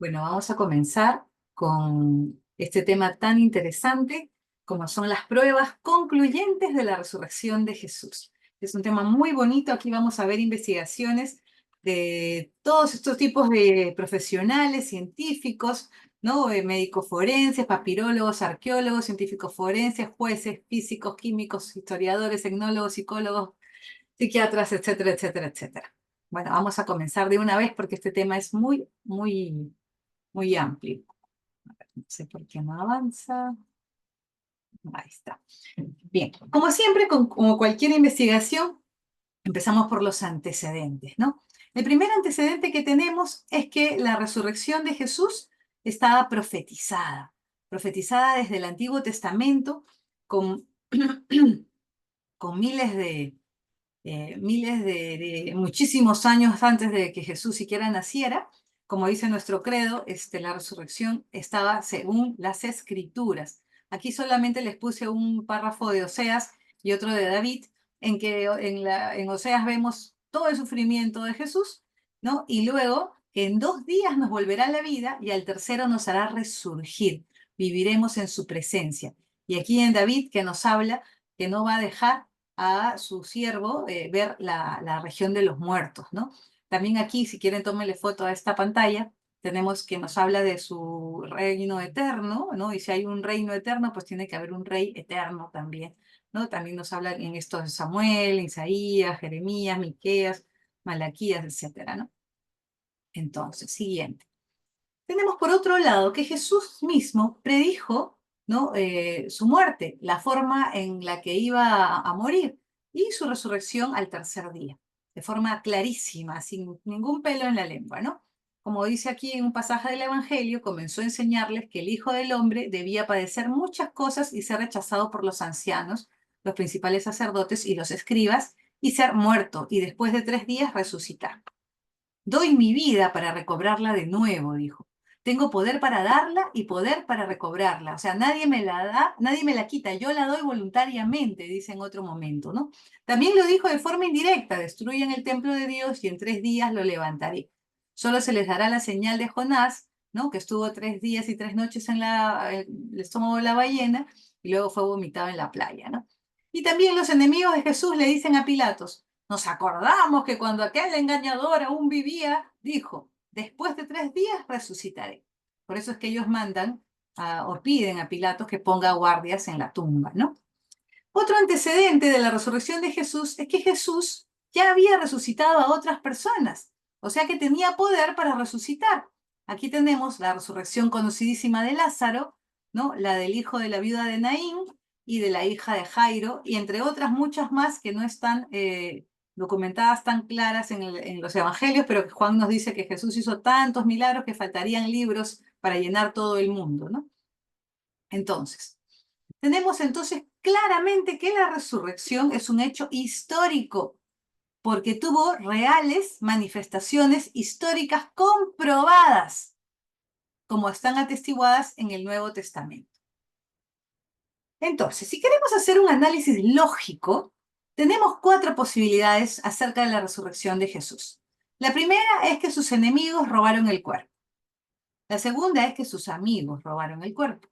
Bueno, vamos a comenzar con este tema tan interesante como son las pruebas concluyentes de la resurrección de Jesús. Es un tema muy bonito. Aquí vamos a ver investigaciones de todos estos tipos de profesionales, científicos, ¿no? Médicos forenses, papirólogos, arqueólogos, científicos forenses, jueces, físicos, químicos, historiadores, etnólogos, psicólogos, psiquiatras, etcétera, etcétera, etcétera. Bueno, vamos a comenzar de una vez porque este tema es muy amplio. No sé por qué no avanza. Ahí está. Bien, como siempre, como cualquier investigación, empezamos por los antecedentes, ¿no? El primer antecedente que tenemos es que la resurrección de Jesús estaba profetizada desde el Antiguo Testamento con, con miles de muchísimos años antes de que Jesús siquiera naciera. Como dice nuestro credo, la resurrección estaba según las Escrituras. Aquí solamente les puse un párrafo de Oseas y otro de David, en que en Oseas vemos todo el sufrimiento de Jesús, ¿no? Y luego que en 2 días nos volverá la vida y al tercero nos hará resurgir. Viviremos en su presencia. Y aquí en David que nos habla que no va a dejar a su siervo ver la región de los muertos, ¿no? También aquí, si quieren, tómenle foto a esta pantalla, tenemos que nos habla de su reino eterno, ¿no? Y si hay un reino eterno, pues tiene que haber un rey eterno también, ¿no? También nos habla en esto de Samuel, Isaías, Jeremías, Miqueas, Malaquías, etcétera, ¿no? Entonces, siguiente. Tenemos por otro lado que Jesús mismo predijo, ¿no? Su muerte, la forma en la que iba a morir y su resurrección al tercer día, de forma clarísima, sin ningún pelo en la lengua, ¿no? Como dice aquí en un pasaje del Evangelio, comenzó a enseñarles que el Hijo del Hombre debía padecer muchas cosas y ser rechazado por los ancianos, los principales sacerdotes y los escribas, y ser muerto, y después de 3 días resucitar. Doy mi vida para recobrarla de nuevo, dijo. Tengo poder para darla y poder para recobrarla. O sea, nadie me la da, nadie me la quita. Yo la doy voluntariamente, dice en otro momento, ¿no? También lo dijo de forma indirecta: destruyan el templo de Dios y en 3 días lo levantaré. Solo se les dará la señal de Jonás, ¿no? Que estuvo 3 días y 3 noches en el estómago de la ballena y luego fue vomitado en la playa, ¿no? Y también los enemigos de Jesús le dicen a Pilatos: nos acordamos que cuando aquel engañador aún vivía, dijo, después de 3 días resucitaré. Por eso es que ellos mandan o piden a Pilatos que ponga guardias en la tumba, ¿no? Otro antecedente de la resurrección de Jesús es que Jesús ya había resucitado a otras personas, o sea que tenía poder para resucitar. Aquí tenemos la resurrección conocidísima de Lázaro, ¿no? La del hijo de la viuda de Naín y de la hija de Jairo, y entre otras muchas más que no están documentadas tan claras en los evangelios, pero que Juan nos dice que Jesús hizo tantos milagros que faltarían libros para llenar todo el mundo, ¿no? Entonces, tenemos entonces claramente que la resurrección es un hecho histórico, porque tuvo reales manifestaciones históricas comprobadas, como están atestiguadas en el Nuevo Testamento. Entonces, si queremos hacer un análisis lógico, tenemos 4 posibilidades acerca de la resurrección de Jesús. La primera es que sus enemigos robaron el cuerpo. La segunda es que sus amigos robaron el cuerpo.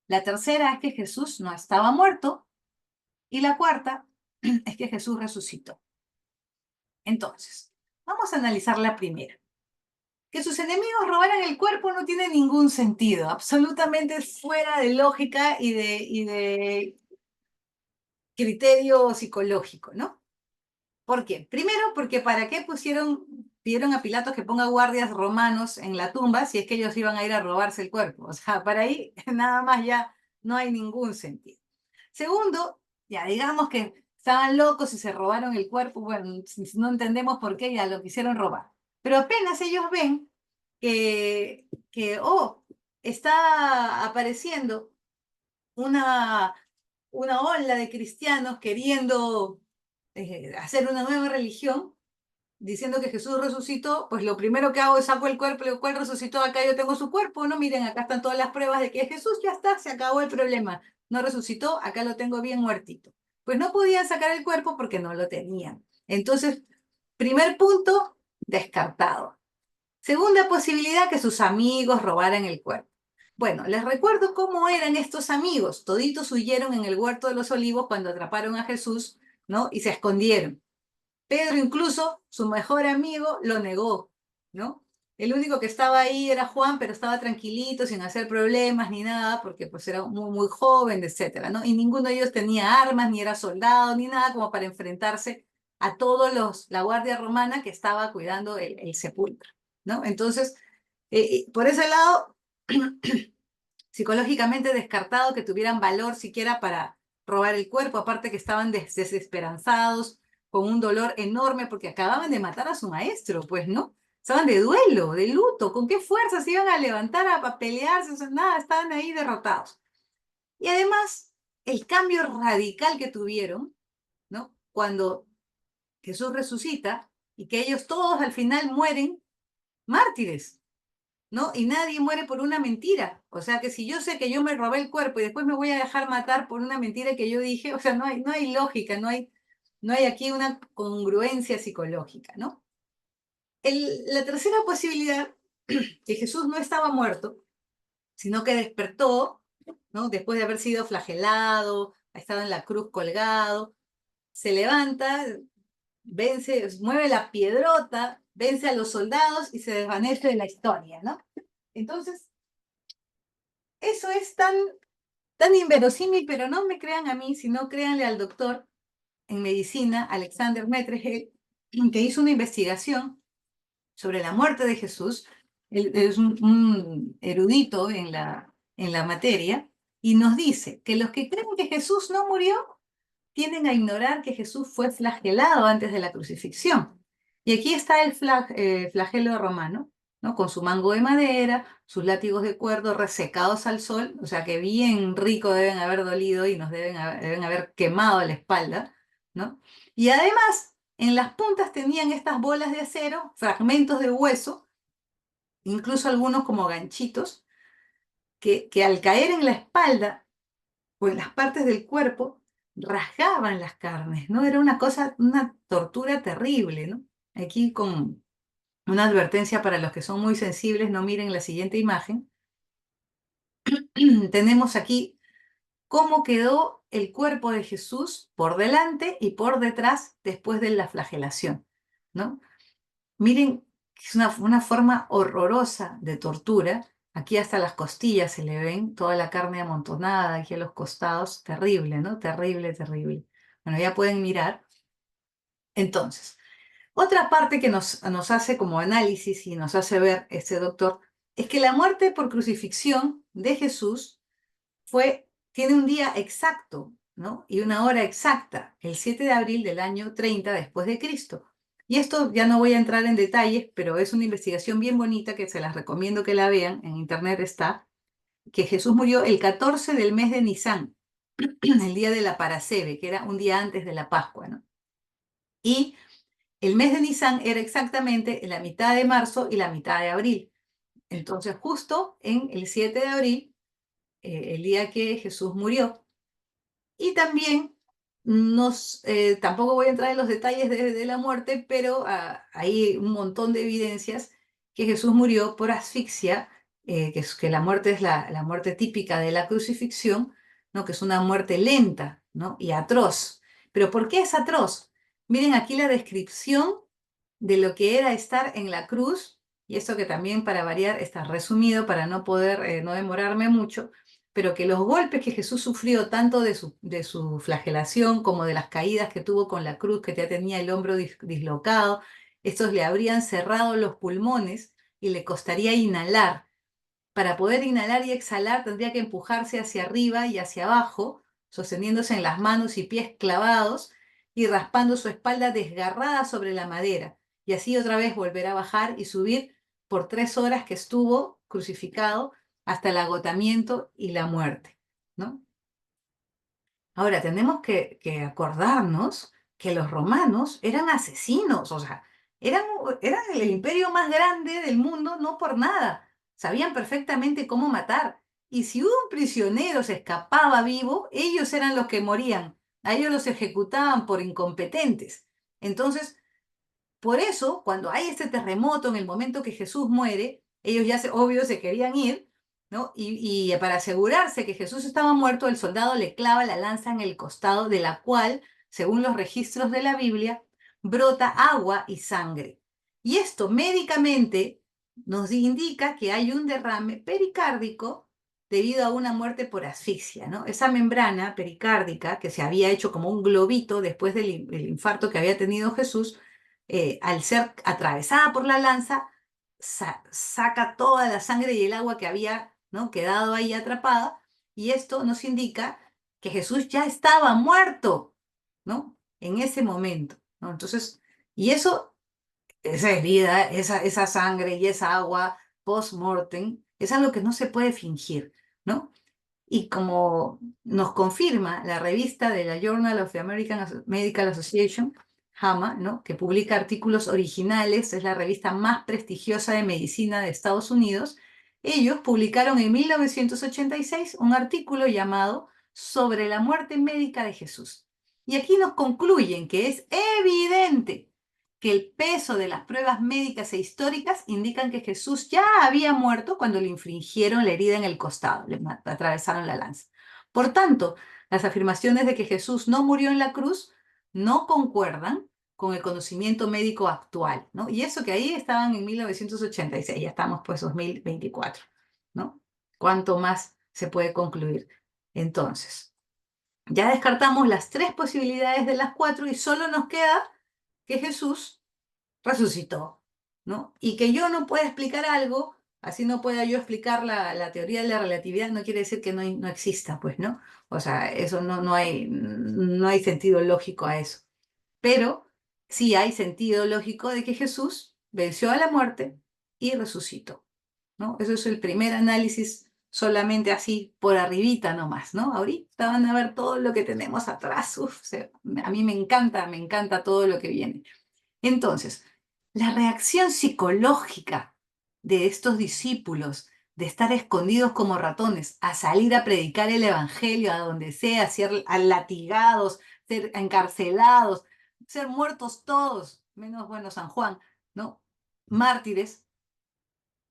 La tercera es que Jesús no estaba muerto. Y la cuarta es que Jesús resucitó. Entonces, vamos a analizar la primera. Que sus enemigos robaran el cuerpo no tiene ningún sentido, absolutamente fuera de lógica y de criterio psicológico, ¿no? ¿Por qué? Primero, porque ¿para qué pidieron a Pilatos que ponga guardias romanos en la tumba si es que ellos iban a ir a robarse el cuerpo? O sea, para ahí nada más ya no hay ningún sentido. Segundo, ya digamos que estaban locos y se robaron el cuerpo, bueno, si no entendemos por qué ya lo quisieron robar. Pero apenas ellos ven que está apareciendo una, una ola de cristianos queriendo hacer una nueva religión, diciendo que Jesús resucitó, pues lo primero que hago es saco el cuerpo, el cual resucitó, acá yo tengo su cuerpo, no, miren, acá están todas las pruebas de que Jesús ya está, se acabó el problema, no resucitó, acá lo tengo bien muertito. Pues no podían sacar el cuerpo porque no lo tenían. Entonces, primer punto, descartado. Segunda posibilidad, que sus amigos robaran el cuerpo. Bueno, les recuerdo cómo eran estos amigos. Toditos huyeron en el huerto de los olivos cuando atraparon a Jesús, ¿no? Y se escondieron. Pedro incluso, su mejor amigo, lo negó, ¿no? El único que estaba ahí era Juan, pero estaba tranquilito, sin hacer problemas ni nada, porque pues era muy, muy joven, etcétera, ¿no? Y ninguno de ellos tenía armas, ni era soldado, ni nada como para enfrentarse a la guardia romana que estaba cuidando el sepulcro, ¿no? Entonces, por ese lado, psicológicamente descartado que tuvieran valor siquiera para robar el cuerpo, aparte que estaban desesperanzados, con un dolor enorme porque acababan de matar a su maestro, pues, ¿no? Estaban de duelo, de luto, ¿con qué fuerzas se iban a levantar a pelearse? O sea, nada, estaban ahí derrotados. Y además, el cambio radical que tuvieron, ¿no? Cuando Jesús resucita y que ellos todos al final mueren mártires, ¿no? Y nadie muere por una mentira. O sea que si yo sé que yo me robé el cuerpo y después me voy a dejar matar por una mentira que yo dije, o sea, no hay lógica, no hay aquí una congruencia psicológica, ¿no? La tercera posibilidad, que Jesús no estaba muerto, sino que despertó, ¿no? Después de haber sido flagelado, ha estado en la cruz colgado, se levanta, vence, mueve la piedrota, vence a los soldados y se desvanece de la historia, ¿no? Entonces, eso es tan inverosímil, pero no me crean a mí, sino créanle al doctor en medicina, Alexander Metrehel, que hizo una investigación sobre la muerte de Jesús. Él es un erudito en la materia y nos dice que los que creen que Jesús no murió tienden a ignorar que Jesús fue flagelado antes de la crucifixión. Y aquí está el flagelo romano, ¿no? Con su mango de madera, sus látigos de cuerdo resecados al sol, o sea que bien rico deben haber dolido y nos deben haber quemado la espalda, ¿no? Y además, en las puntas tenían estas bolas de acero, fragmentos de hueso, incluso algunos como ganchitos, que al caer en la espalda o en las partes del cuerpo, rasgaban las carnes, ¿no? Era una cosa, una tortura terrible, ¿no? Aquí con una advertencia para los que son muy sensibles, no miren la siguiente imagen. Tenemos aquí cómo quedó el cuerpo de Jesús por delante y por detrás después de la flagelación, ¿no? Miren, es una forma horrorosa de tortura. Aquí hasta las costillas se le ven, toda la carne amontonada aquí a los costados. Terrible, ¿no? Terrible, terrible. Bueno, ya pueden mirar. Entonces, otra parte que nos hace como análisis y nos hace ver este doctor es que la muerte por crucifixión de Jesús tiene un día exacto, ¿no? Y una hora exacta, el 7 de abril del año 30 después de Cristo. Y esto ya no voy a entrar en detalles, pero es una investigación bien bonita que se las recomiendo que la vean, en internet está, que Jesús murió el 14 del mes de Nisan, el día de la Parasebe, que era un día antes de la Pascua, ¿no? Y el mes de Nisan era exactamente la mitad de marzo y la mitad de abril. Entonces, justo en el 7 de abril, el día que Jesús murió. Y también tampoco voy a entrar en los detalles de la muerte, pero hay un montón de evidencias que Jesús murió por asfixia, que la muerte es la muerte típica de la crucifixión, ¿no? Que es una muerte lenta, ¿no? Y atroz. ¿Pero por qué es atroz? Miren aquí la descripción de lo que era estar en la cruz, y esto que también para variar está resumido para no poder, no demorarme mucho, pero que los golpes que Jesús sufrió, tanto de su flagelación como de las caídas que tuvo con la cruz, que ya tenía el hombro dislocado, estos le habrían cerrado los pulmones y le costaría inhalar. Para poder inhalar y exhalar tendría que empujarse hacia arriba y hacia abajo, sosteniéndose en las manos y pies clavados y raspando su espalda desgarrada sobre la madera. Y así otra vez volver a bajar y subir por 3 horas que estuvo crucificado hasta el agotamiento y la muerte, ¿no? Ahora, tenemos que acordarnos que los romanos eran asesinos, o sea, eran el imperio más grande del mundo, no por nada. Sabían perfectamente cómo matar. Y si un prisionero se escapaba vivo, ellos eran los que morían. A ellos los ejecutaban por incompetentes. Entonces, por eso, cuando hay este terremoto en el momento que Jesús muere, ellos ya obvio se querían ir, ¿no? Y para asegurarse que Jesús estaba muerto, el soldado le clava la lanza en el costado, de la cual, según los registros de la Biblia, brota agua y sangre. Y esto médicamente nos indica que hay un derrame pericárdico debido a una muerte por asfixia, ¿no? Esa membrana pericárdica que se había hecho como un globito después del infarto que había tenido Jesús, al ser atravesada por la lanza, saca toda la sangre y el agua que había, ¿no?, quedado ahí atrapada, y esto nos indica que Jesús ya estaba muerto, ¿no?, en ese momento, ¿no? Entonces, y eso, esa herida, esa sangre y esa agua post-mortem, es algo que no se puede fingir, ¿no? Y como nos confirma la revista de la Journal of the American Medical Association, JAMA, ¿no?, que publica artículos originales, es la revista más prestigiosa de medicina de Estados Unidos, ellos publicaron en 1986 un artículo llamado Sobre la muerte médica de Jesús. Y aquí nos concluyen que es evidente que el peso de las pruebas médicas e históricas indican que Jesús ya había muerto cuando le infligieron la herida en el costado, le atravesaron la lanza. Por tanto, las afirmaciones de que Jesús no murió en la cruz no concuerdan con el conocimiento médico actual, ¿no? Y eso que ahí estaban en 1986, ya estamos pues 2024, ¿no? ¿Cuánto más se puede concluir? Entonces, ya descartamos las 3 posibilidades de las 4 y solo nos queda que Jesús resucitó, ¿no? Y que yo no pueda explicar algo, así no pueda yo explicar la teoría de la relatividad, no quiere decir que no exista, pues, ¿no? O sea, eso no hay sentido lógico a eso. Pero sí hay sentido lógico de que Jesús venció a la muerte y resucitó, ¿no? Eso es el primer análisis, solamente así por arribita nomás, ¿no? Ahorita van a ver todo lo que tenemos atrás. Uf, a mí me encanta todo lo que viene. Entonces, la reacción psicológica de estos discípulos de estar escondidos como ratones, a salir a predicar el evangelio a donde sea, ser latigados, ser encarcelados, ser muertos todos, menos, bueno, San Juan, ¿no? Mártires,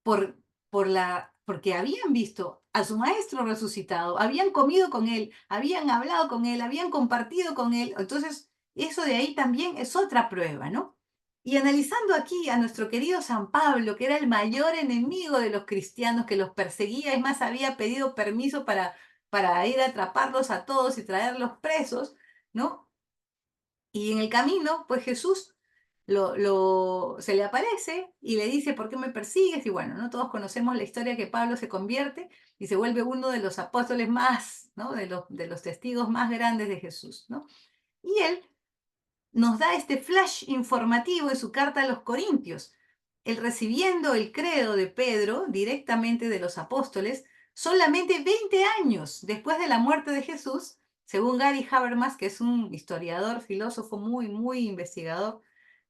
por, porque habían visto a su maestro resucitado, habían comido con él, habían hablado con él, habían compartido con él. Entonces, eso de ahí también es otra prueba, ¿no? Y analizando aquí a nuestro querido San Pablo, que era el mayor enemigo de los cristianos, que los perseguía, es más, había pedido permiso para ir a atraparlos a todos y traerlos presos, ¿no? Y en el camino, pues Jesús se le aparece y le dice, ¿por qué me persigues? Y bueno, ¿no? Todos conocemos la historia que Pablo se convierte y se vuelve uno de los apóstoles más, ¿no?, de los testigos más grandes de Jesús, ¿no? Y él nos da este flash informativo en su carta a los Corintios. Él, recibiendo el credo de Pedro directamente de los apóstoles, solamente 20 años después de la muerte de Jesús, según Gary Habermas, que es un historiador, filósofo muy investigador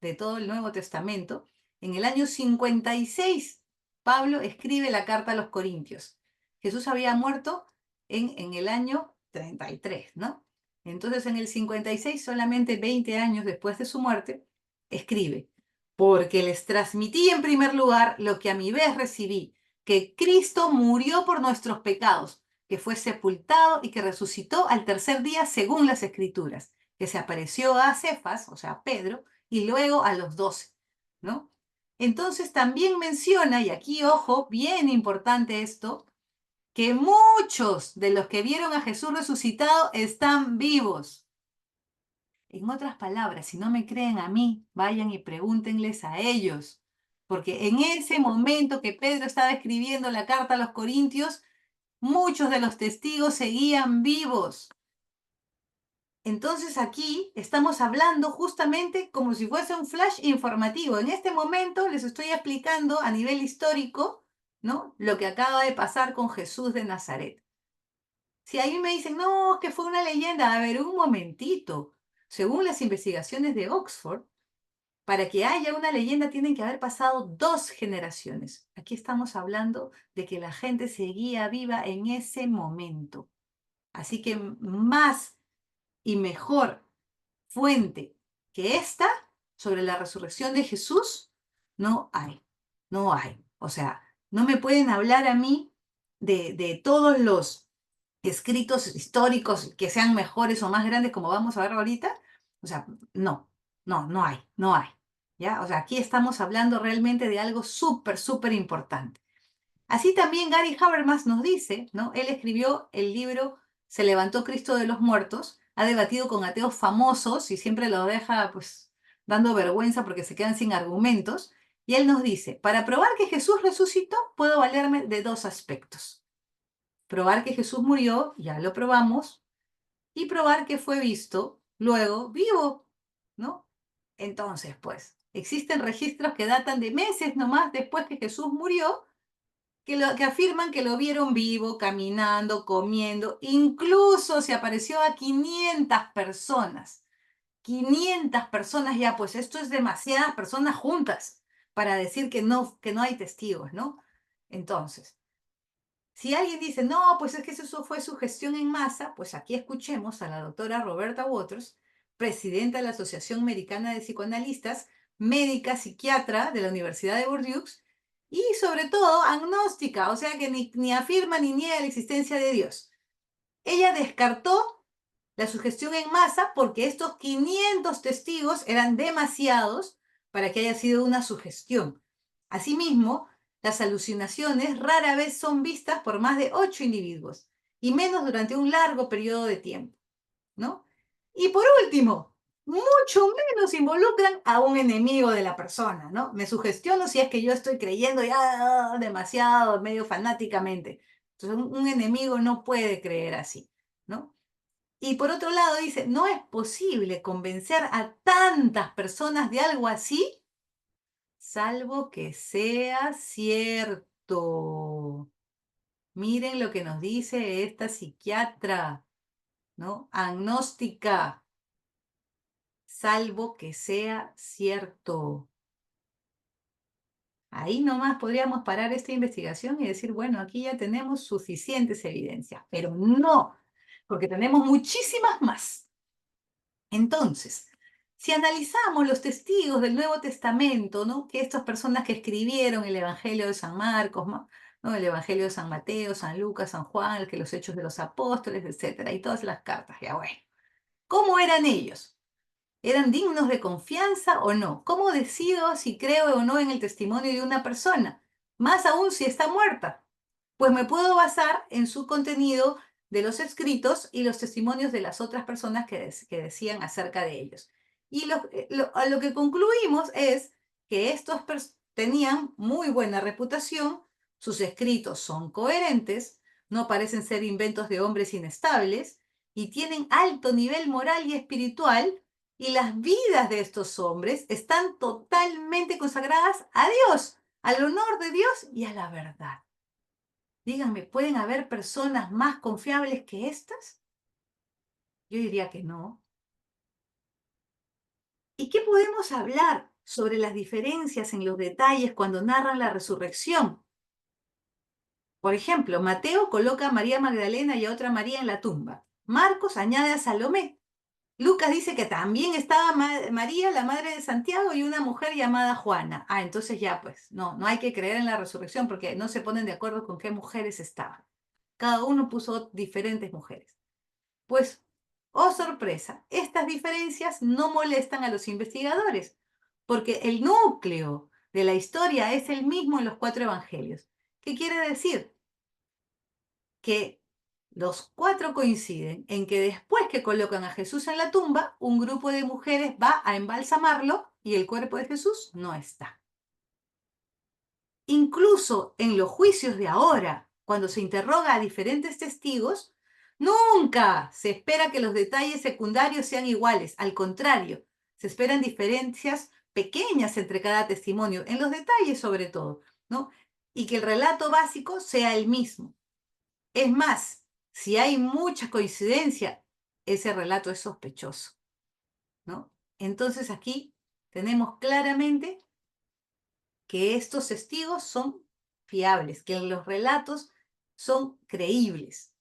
de todo el Nuevo Testamento, en el año 56, Pablo escribe la carta a los Corintios. Jesús había muerto en el año 33, ¿no? Entonces, en el 56, solamente 20 años después de su muerte, escribe: porque les transmití en primer lugar lo que a mi vez recibí, que Cristo murió por nuestros pecados, que fue sepultado y que resucitó al tercer día según las Escrituras, que se apareció a Cefas, o sea, a Pedro, y luego a los 12, ¿no? Entonces también menciona, y aquí, ojo, bien importante esto, que muchos de los que vieron a Jesús resucitado están vivos. En otras palabras, si no me creen a mí, vayan y pregúntenles a ellos. Porque en ese momento que Pedro estaba escribiendo la carta a los Corintios, muchos de los testigos seguían vivos. Entonces aquí estamos hablando justamente como si fuese un flash informativo. En este momento les estoy explicando a nivel histórico, ¿no?, lo que acaba de pasar con Jesús de Nazaret. Si a mí me dicen, no, que fue una leyenda, a ver, un momentito. Según las investigaciones de Oxford, para que haya una leyenda tienen que haber pasado 2 generaciones. Aquí estamos hablando de que la gente seguía viva en ese momento. Así que más y mejor fuente que esta sobre la resurrección de Jesús, no hay, no hay. O sea, no me pueden hablar a mí de todos los escritos históricos que sean mejores o más grandes como vamos a ver ahorita. O sea, no, no hay, no hay. ¿Ya? O sea, aquí estamos hablando realmente de algo súper, súper importante. Así también Gary Habermas nos dice, ¿no? Él escribió el libro Se levantó Cristo de los muertos, ha debatido con ateos famosos y siempre lo deja pues dando vergüenza porque se quedan sin argumentos. Y él nos dice, para probar que Jesús resucitó, puedo valerme de dos aspectos. Probar que Jesús murió, ya lo probamos, y probar que fue visto luego vivo, ¿no? Entonces, pues, existen registros que datan de meses nomás después que Jesús murió, que afirman que lo vieron vivo, caminando, comiendo, incluso se apareció a 500 personas. 500 personas ya, pues esto es demasiadas personas juntas para decir que no hay testigos, ¿no? Entonces, si alguien dice, no, pues es que eso fue sugestión en masa, pues aquí escuchemos a la doctora Roberta Waters, presidenta de la Asociación Americana de Psicoanalistas, médica psiquiatra de la Universidad de Bordeaux y sobre todo agnóstica, o sea que ni afirma ni niega la existencia de Dios. Ella descartó la sugestión en masa porque estos 500 testigos eran demasiados para que haya sido una sugestión. Asimismo, las alucinaciones rara vez son vistas por más de 8 individuos y menos durante un largo periodo de tiempo, ¿no? Y por último, mucho menos involucran a un enemigo de la persona, ¿no? Me sugestiono si es que yo estoy creyendo ya demasiado, medio fanáticamente. Entonces, un enemigo no puede creer así, ¿no? Y por otro lado dice, no es posible convencer a tantas personas de algo así, salvo que sea cierto. Miren lo que nos dice esta psiquiatra, ¿no? Agnóstica, salvo que sea cierto. Ahí nomás podríamos parar esta investigación y decir, bueno, aquí ya tenemos suficientes evidencias, pero no, porque tenemos muchísimas más. Entonces, si analizamos los testigos del Nuevo Testamento, ¿no? Que estas personas que escribieron el Evangelio de San Marcos, ¿no? El Evangelio de San Mateo, San Lucas, San Juan, que los Hechos de los Apóstoles, etcétera, y todas las cartas, ya bueno. ¿Cómo eran ellos? ¿Eran dignos de confianza o no? ¿Cómo decido si creo o no en el testimonio de una persona? Más aún si está muerta. Pues me puedo basar en su contenido de los escritos y los testimonios de las otras personas que decían acerca de ellos. Y a lo que concluimos es que estos tenían muy buena reputación, sus escritos son coherentes, no parecen ser inventos de hombres inestables y tienen alto nivel moral y espiritual, y las vidas de estos hombres están totalmente consagradas a Dios, al honor de Dios y a la verdad. Díganme, ¿pueden haber personas más confiables que estas? Yo diría que no. ¿Y qué podemos hablar sobre las diferencias en los detalles cuando narran la resurrección? Por ejemplo, Mateo coloca a María Magdalena y a otra María en la tumba. Marcos añade a Salomé. Lucas dice que también estaba María, la madre de Santiago, y una mujer llamada Juana. Ah, entonces ya pues, no hay que creer en la resurrección porque no se ponen de acuerdo con qué mujeres estaban. Cada uno puso diferentes mujeres. Pues, oh sorpresa, estas diferencias no molestan a los investigadores, porque el núcleo de la historia es el mismo en los 4 evangelios. ¿Qué quiere decir? Que los 4 coinciden en que después que colocan a Jesús en la tumba, un grupo de mujeres va a embalsamarlo y el cuerpo de Jesús no está. Incluso en los juicios de ahora, cuando se interroga a diferentes testigos, nunca se espera que los detalles secundarios sean iguales. Al contrario, se esperan diferencias pequeñas entre cada testimonio, en los detalles sobre todo, ¿no? Y que el relato básico sea el mismo. Es más, si hay mucha coincidencia, ese relato es sospechoso, ¿no? Entonces aquí tenemos claramente que estos testigos son fiables, que los relatos son creíbles.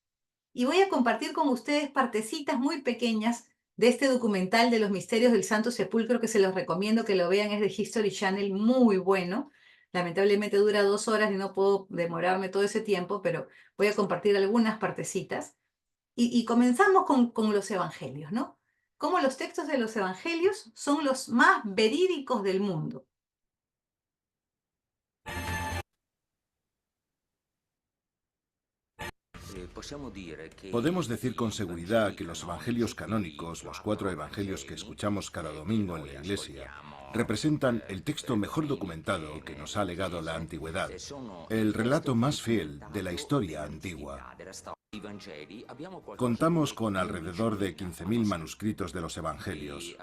Y voy a compartir con ustedes partecitas muy pequeñas de este documental de los misterios del Santo Sepulcro, que se los recomiendo que lo vean, es de History Channel, muy bueno. Lamentablemente dura 2 horas y no puedo demorarme todo ese tiempo, pero voy a compartir algunas partecitas. Y comenzamos con los evangelios, ¿no? Cómo los textos de los evangelios son los más verídicos del mundo. Podemos decir con seguridad que los evangelios canónicos, los 4 evangelios que escuchamos cada domingo en la Iglesia, representan el texto mejor documentado que nos ha legado la antigüedad, el relato más fiel de la historia antigua. Contamos con alrededor de 15.000 manuscritos de los evangelios.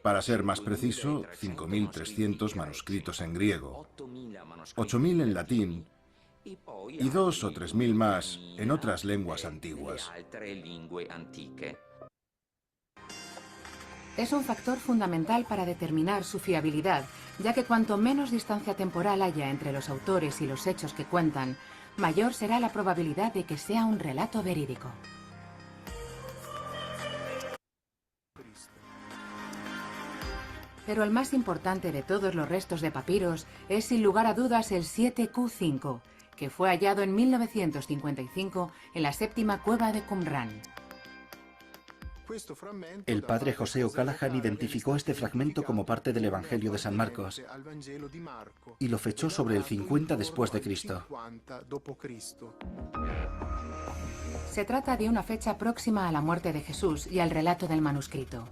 Para ser más preciso, 5.300 manuscritos en griego, 8.000 en latín y 2 o 3.000 más en otras lenguas antiguas. Es un factor fundamental para determinar su fiabilidad, ya que cuanto menos distancia temporal haya entre los autores y los hechos que cuentan, mayor será la probabilidad de que sea un relato verídico. Pero el más importante de todos los restos de papiros es sin lugar a dudas el 7Q5, que fue hallado en 1955 en la séptima cueva de Qumran. El padre José O'Callaghan identificó este fragmento como parte del Evangelio de San Marcos y lo fechó sobre el 50 después de Cristo. Se trata de una fecha próxima a la muerte de Jesús y al relato del manuscrito.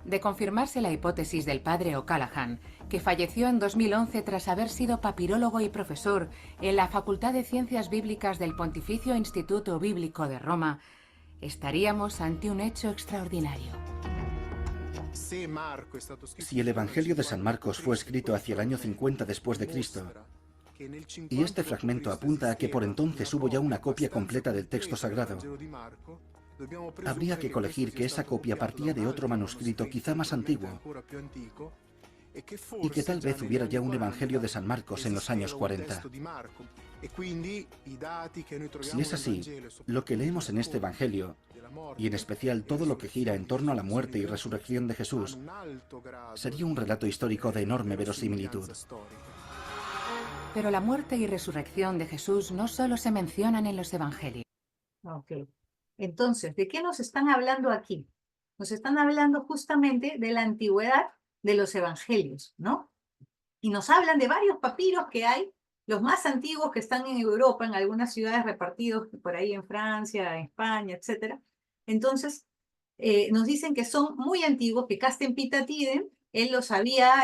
De confirmarse la hipótesis del padre O'Callaghan, que falleció en 2011 tras haber sido papirólogo y profesor en la Facultad de Ciencias Bíblicas del Pontificio Instituto Bíblico de Roma, estaríamos ante un hecho extraordinario. Si el Evangelio de San Marcos fue escrito hacia el año 50 después de Cristo, y este fragmento apunta a que por entonces hubo ya una copia completa del texto sagrado, habría que colegir que esa copia partía de otro manuscrito quizá más antiguo, y que tal vez hubiera ya un Evangelio de San Marcos en los años 40. Si es así, lo que leemos en este Evangelio, y en especial todo lo que gira en torno a la muerte y resurrección de Jesús, sería un relato histórico de enorme verosimilitud. Pero la muerte y resurrección de Jesús no solo se mencionan en los Evangelios. Ok. Entonces, ¿de qué nos están hablando aquí? Nos están hablando justamente de la antigüedad de los evangelios, ¿no? Y nos hablan de varios papiros que hay, los más antiguos que están en Europa, en algunas ciudades repartidos por ahí en Francia, en España, etc. Entonces, nos dicen que son muy antiguos, que Casten Pita Tiden, él los había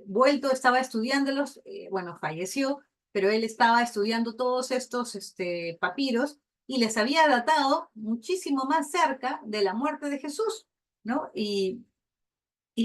vuelto, estaba estudiándolos, bueno, falleció, pero él estaba estudiando todos estos papiros y les había datado muchísimo más cerca de la muerte de Jesús, ¿no? Y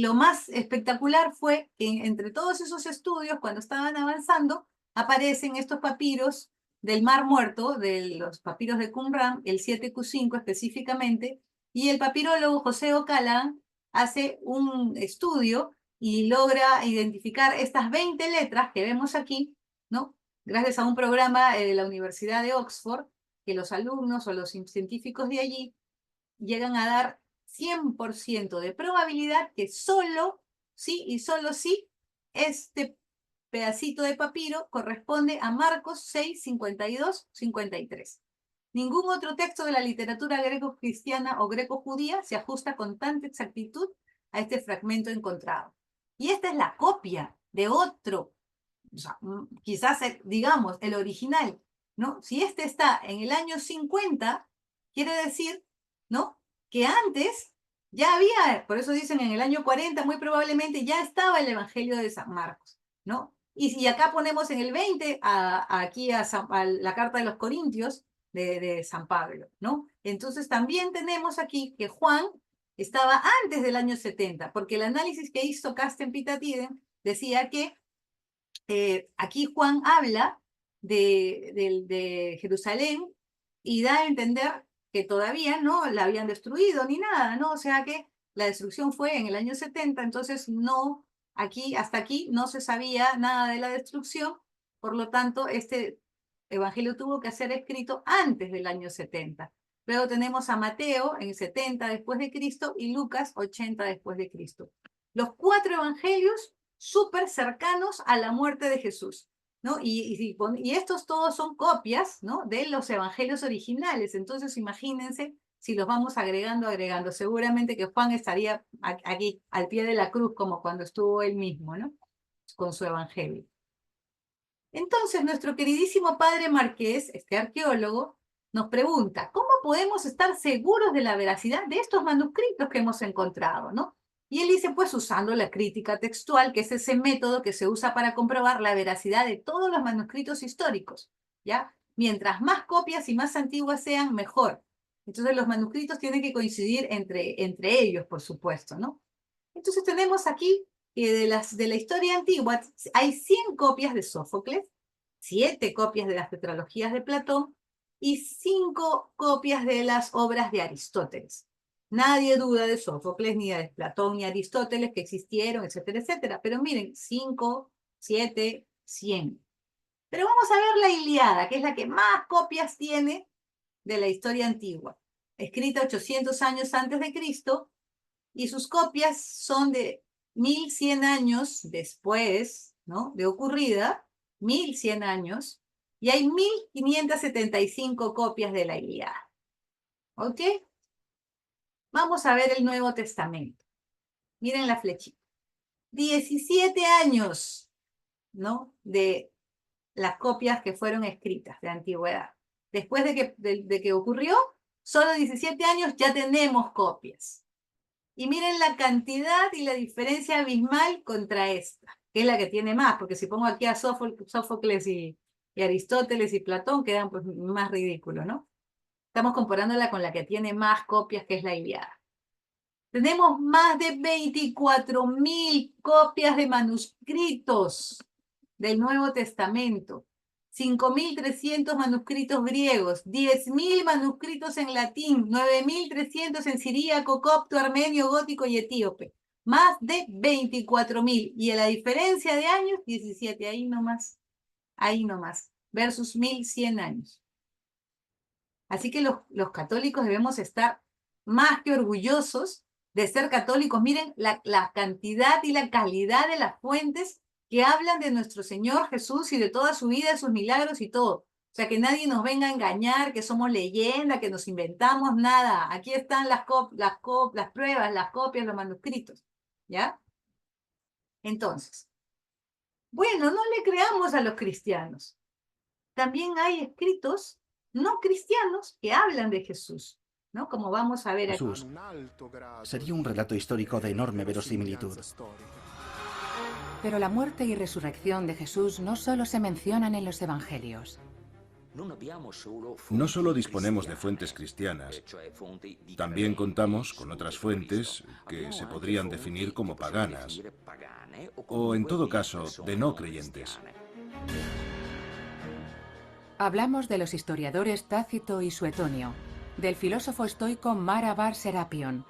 lo más espectacular fue que entre todos esos estudios, cuando estaban avanzando, aparecen estos papiros del Mar Muerto, de los papiros de Qumran, el 7Q5 específicamente, y el papirólogo José O'Callaghan hace un estudio y logra identificar estas 20 letras que vemos aquí, ¿no? Gracias a un programa de la Universidad de Oxford, que los alumnos o los científicos de allí llegan a dar 100% de probabilidad que solo sí y solo sí este pedacito de papiro corresponde a Marcos 6, 52, 53. Ningún otro texto de la literatura greco-cristiana o greco-judía se ajusta con tanta exactitud a este fragmento encontrado. Y esta es la copia de otro, o sea, quizás, digamos, el original, ¿no? Si este está en el año 50, quiere decir, ¿no?, que antes ya había, por eso dicen en el año 40, muy probablemente ya estaba el Evangelio de San Marcos, ¿no? Y acá ponemos en el 20 aquí a la carta de los Corintios de San Pablo, ¿no? Entonces también tenemos aquí que Juan estaba antes del año 70, porque el análisis que hizo Casten Pita Tiden decía que aquí Juan habla de Jerusalén y da a entender que todavía no la habían destruido ni nada, ¿no? O sea que la destrucción fue en el año 70, entonces no, hasta aquí no se sabía nada de la destrucción, por lo tanto, este evangelio tuvo que ser escrito antes del año 70. Luego tenemos a Mateo en 70 después de Cristo y Lucas 80 después de Cristo. Los 4 evangelios súper cercanos a la muerte de Jesús, ¿no? Y estos todos son copias, ¿no?, de los evangelios originales. Entonces imagínense si los vamos agregando. Seguramente que Juan estaría aquí al pie de la cruz como cuando estuvo él mismo, ¿no?, con su evangelio. Entonces nuestro queridísimo padre Marqués, este arqueólogo, nos pregunta, ¿cómo podemos estar seguros de la veracidad de estos manuscritos que hemos encontrado, ¿no? Y él dice, pues usando la crítica textual, que es ese método que se usa para comprobar la veracidad de todos los manuscritos históricos, ¿ya? Mientras más copias y más antiguas sean, mejor. Entonces los manuscritos tienen que coincidir entre ellos, por supuesto, ¿no? Entonces tenemos aquí que de la historia antigua hay 100 copias de Sófocles, 7 copias de las tetralogías de Platón y 5 copias de las obras de Aristóteles. Nadie duda de Sófocles, ni de Platón, ni Aristóteles, que existieron, etcétera, etcétera. Pero miren, 5, 7, 100. Pero vamos a ver la Ilíada, que es la que más copias tiene de la historia antigua. Escrita 800 años antes de Cristo, y sus copias son de 1100 años después, ¿no?, de ocurrida, 1100 años, y hay 1575 copias de la Ilíada. ¿Ok? Vamos a ver el Nuevo Testamento. Miren la flechita. 17 años, ¿no?, de las copias que fueron escritas de antigüedad. Después de que ocurrió, solo 17 años ya tenemos copias. Y miren la cantidad y la diferencia abismal contra esta, que es la que tiene más, porque si pongo aquí a Sófocles y Aristóteles y Platón, quedan pues más ridículos, ¿no? Estamos comparándola con la que tiene más copias, que es la Ilíada. Tenemos más de 24.000 copias de manuscritos del Nuevo Testamento, 5.300 manuscritos griegos, 10.000 manuscritos en latín, 9.300 en siríaco, copto, armenio, gótico y etíope. Más de 24.000. Y a la diferencia de años, 17, ahí nomás, versus 1.100 años. Así que los católicos debemos estar más que orgullosos de ser católicos. Miren la cantidad y la calidad de las fuentes que hablan de nuestro Señor Jesús y de toda su vida, de sus milagros y todo. O sea, que nadie nos venga a engañar, que somos leyenda, que nos inventamos nada. Aquí están las pruebas, las copias, los manuscritos. ¿Ya? Entonces, bueno, no le creamos a los cristianos. También hay escritos no cristianos que hablan de Jesús, ¿no? Como vamos a ver aquí. Jesús sería un relato histórico de enorme verosimilitud. Pero la muerte y resurrección de Jesús no solo se mencionan en los evangelios. No solo disponemos de fuentes cristianas, también contamos con otras fuentes que se podrían definir como paganas, o en todo caso, de no creyentes. Hablamos de los historiadores Tácito y Suetonio, del filósofo estoico Mara bar Serapion,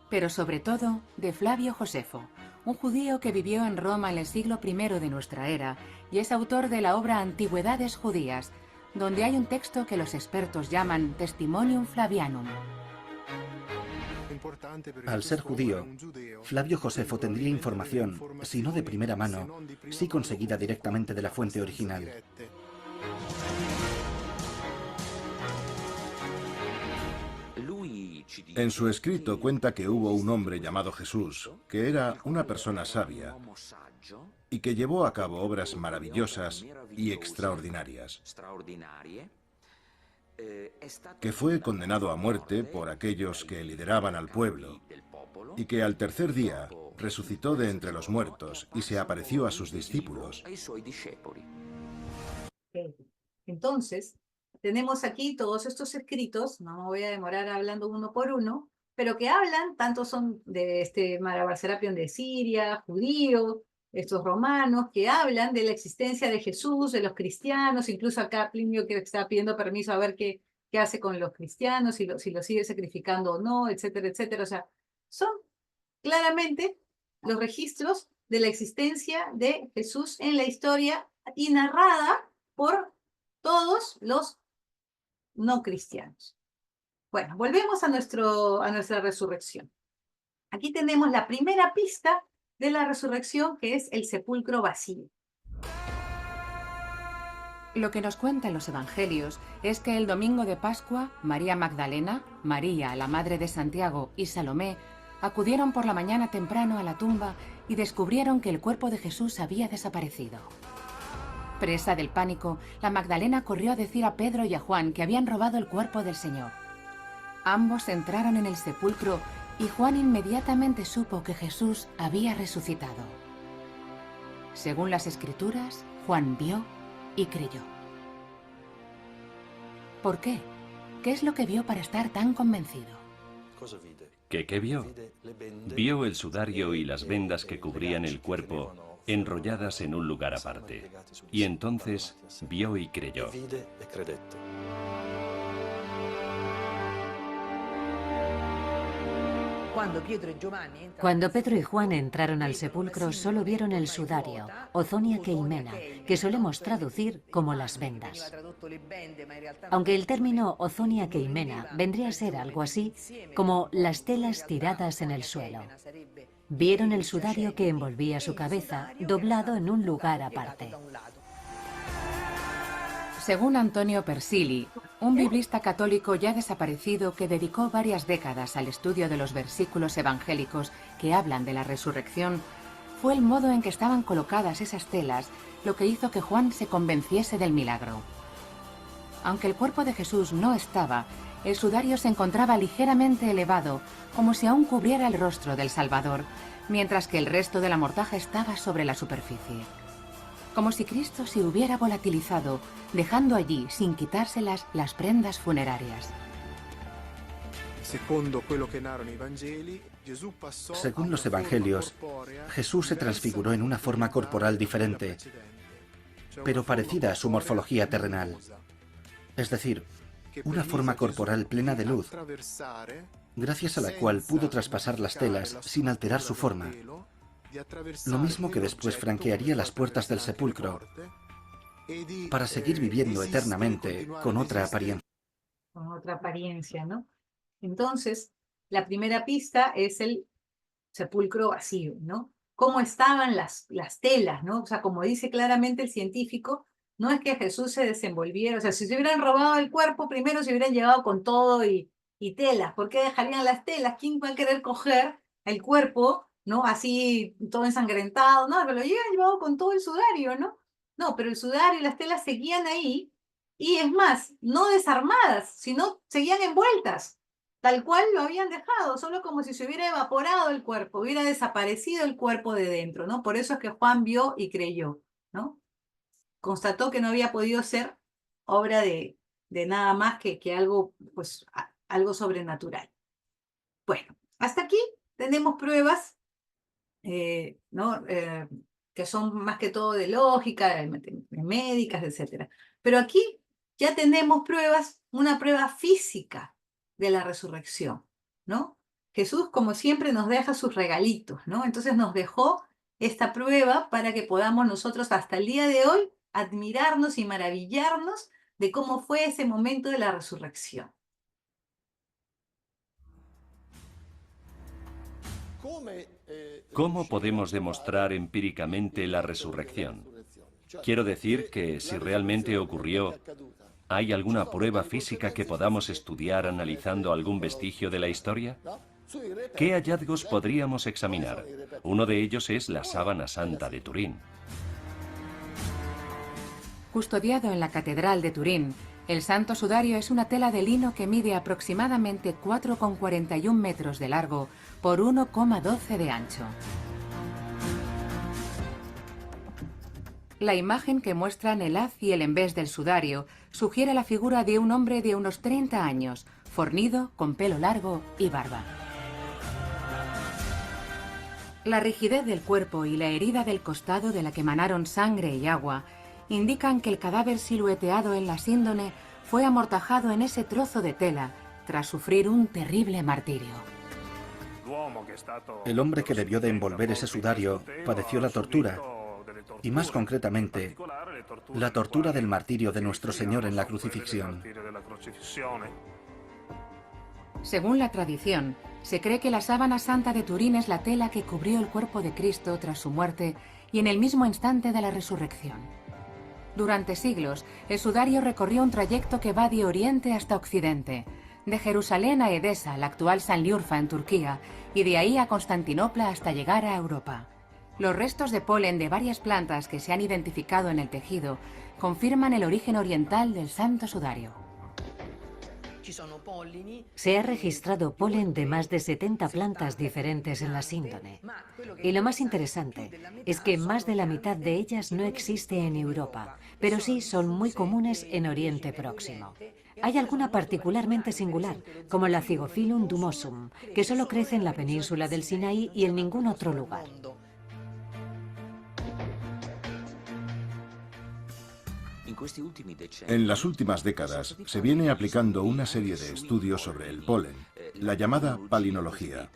pero sobre todo de Flavio Josefo, un judío que vivió en Roma en el siglo I de nuestra era y es autor de la obra Antigüedades Judías, donde hay un texto que los expertos llaman Testimonium Flavianum. Al ser judío, Flavio Josefo tendría información, si no de primera mano, sí conseguida directamente de la fuente original. En su escrito cuenta que hubo un hombre llamado Jesús, que era una persona sabia y que llevó a cabo obras maravillosas y extraordinarias, que fue condenado a muerte por aquellos que lideraban al pueblo y que al tercer día resucitó de entre los muertos y se apareció a sus discípulos. Entonces, tenemos aquí todos estos escritos, no me voy a demorar hablando uno por uno, pero que hablan, tanto son de Mara bar Serapion de Siria, judío, estos romanos, que hablan de la existencia de Jesús, de los cristianos, incluso acá Plinio que está pidiendo permiso a ver qué hace con los cristianos, si lo sigue sacrificando o no, etcétera, etcétera. O sea, son claramente los registros de la existencia de Jesús en la historia y narrada por todos los no cristianos. Bueno, volvemos a nuestra resurrección. Aquí tenemos la primera pista de la resurrección, que es el sepulcro vacío. Lo que nos cuentan los evangelios es que el domingo de Pascua, María Magdalena, María, la madre de Santiago, y Salomé acudieron por la mañana temprano a la tumba y descubrieron que el cuerpo de Jesús había desaparecido. Presa del pánico, la Magdalena corrió a decir a Pedro y a Juan que habían robado el cuerpo del Señor. Ambos entraron en el sepulcro y Juan inmediatamente supo que Jesús había resucitado. Según las Escrituras, Juan vio y creyó. ¿Por qué? ¿Qué es lo que vio para estar tan convencido? ¿Qué vio? Vio el sudario y las vendas que cubrían el cuerpo enrolladas en un lugar aparte. Y entonces vio y creyó. Cuando Pedro y Juan entraron al sepulcro, solo vieron el sudario, ozonia keimena, que solemos traducir como las vendas. Aunque el término ozonia keimena vendría a ser algo así como las telas tiradas en el suelo. Vieron el sudario que envolvía su cabeza, doblado en un lugar aparte. Según Antonio Persili, un biblista católico ya desaparecido que dedicó varias décadas al estudio de los versículos evangélicos que hablan de la resurrección, fue el modo en que estaban colocadas esas telas lo que hizo que Juan se convenciese del milagro. Aunque el cuerpo de Jesús no estaba, el sudario se encontraba ligeramente elevado, como si aún cubriera el rostro del Salvador, mientras que el resto de la mortaja estaba sobre la superficie. Como si Cristo se hubiera volatilizado, dejando allí, sin quitárselas, las prendas funerarias. Según los evangelios, Jesús se transfiguró en una forma corporal diferente, pero parecida a su morfología terrenal. Es decir, una forma corporal plena de luz, gracias a la cual pudo traspasar las telas sin alterar su forma. Lo mismo que después franquearía las puertas del sepulcro para seguir viviendo eternamente con otra apariencia. Con otra apariencia, ¿no? Entonces, la primera pista es el sepulcro vacío, ¿no? Cómo estaban las telas, ¿no? O sea, como dice claramente el científico, no es que Jesús se desenvolviera, o sea, si se hubieran robado el cuerpo, primero se hubieran llevado con todo y telas. ¿Por qué dejarían las telas? ¿Quién va a querer coger el cuerpo, ¿no? Así, todo ensangrentado, no, pero lo hubieran llevado con todo el sudario, ¿no? No, pero el sudario y las telas seguían ahí, y es más, no desarmadas, sino seguían envueltas, tal cual lo habían dejado, solo como si se hubiera evaporado el cuerpo, hubiera desaparecido el cuerpo de dentro, ¿no? Por eso es que Juan vio y creyó, ¿no? Constató que no había podido ser obra de nada más que algo, pues, algo sobrenatural. Bueno, hasta aquí tenemos pruebas, ¿no? Que son más que todo de lógica, de médicas, etc. Pero aquí ya tenemos pruebas, una prueba física de la resurrección, ¿no? Jesús, como siempre, nos deja sus regalitos, ¿no? Entonces nos dejó esta prueba para que podamos nosotros hasta el día de hoy admirarnos y maravillarnos de cómo fue ese momento de la resurrección. ¿Cómo podemos demostrar empíricamente la resurrección? Quiero decir que si realmente ocurrió, ¿hay alguna prueba física que podamos estudiar analizando algún vestigio de la historia? ¿Qué hallazgos podríamos examinar? Uno de ellos es la sábana santa de Turín. Custodiado en la Catedral de Turín, el Santo Sudario es una tela de lino que mide aproximadamente 4,41 metros de largo por 1,12 de ancho. La imagen que muestran el haz y el embés del sudario sugiere la figura de un hombre de unos 30 años, fornido, con pelo largo y barba. La rigidez del cuerpo y la herida del costado de la que emanaron sangre y agua indican que el cadáver silueteado en la síndone fue amortajado en ese trozo de tela tras sufrir un terrible martirio. El hombre que debió de envolver ese sudario padeció la tortura, y más concretamente, la tortura del martirio de nuestro Señor en la crucifixión. Según la tradición, se cree que la sábana santa de Turín es la tela que cubrió el cuerpo de Cristo tras su muerte y en el mismo instante de la resurrección. Durante siglos, el sudario recorrió un trayecto que va de oriente hasta occidente, de Jerusalén a Edesa, la actual Sanliurfa en Turquía, y de ahí a Constantinopla hasta llegar a Europa. Los restos de polen de varias plantas que se han identificado en el tejido confirman el origen oriental del santo sudario. Se ha registrado polen de más de 70 plantas diferentes en la síndone. Y lo más interesante es que más de la mitad de ellas no existe en Europa, pero sí son muy comunes en Oriente Próximo. Hay alguna particularmente singular, como la Zygophyllum dumosum, que solo crece en la península del Sinaí y en ningún otro lugar. En las últimas décadas se viene aplicando una serie de estudios sobre el polen, la llamada palinología.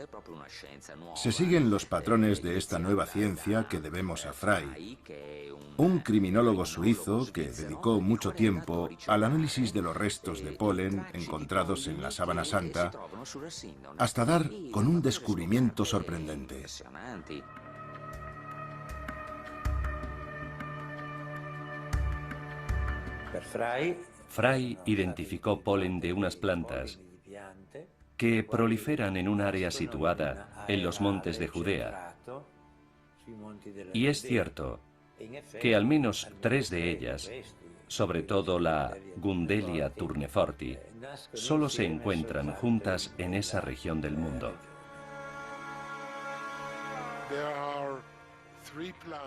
Se siguen los patrones de esta nueva ciencia que debemos a Frey, un criminólogo suizo que dedicó mucho tiempo al análisis de los restos de polen encontrados en la sábana santa, hasta dar con un descubrimiento sorprendente. Frey identificó polen de unas plantas que proliferan en un área situada en los montes de Judea. Y es cierto que al menos 3 de ellas, sobre todo la Gundelia turneforti, solo se encuentran juntas en esa región del mundo.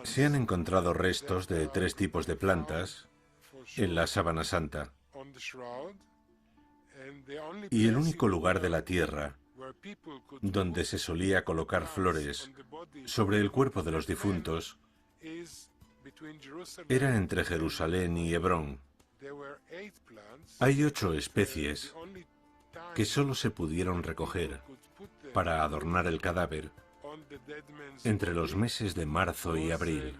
Se han encontrado restos de 3 tipos de plantas en la sábana santa, y el único lugar de la tierra donde se solía colocar flores sobre el cuerpo de los difuntos era entre Jerusalén y Hebrón. Hay 8 especies que solo se pudieron recoger para adornar el cadáver entre los meses de marzo y abril.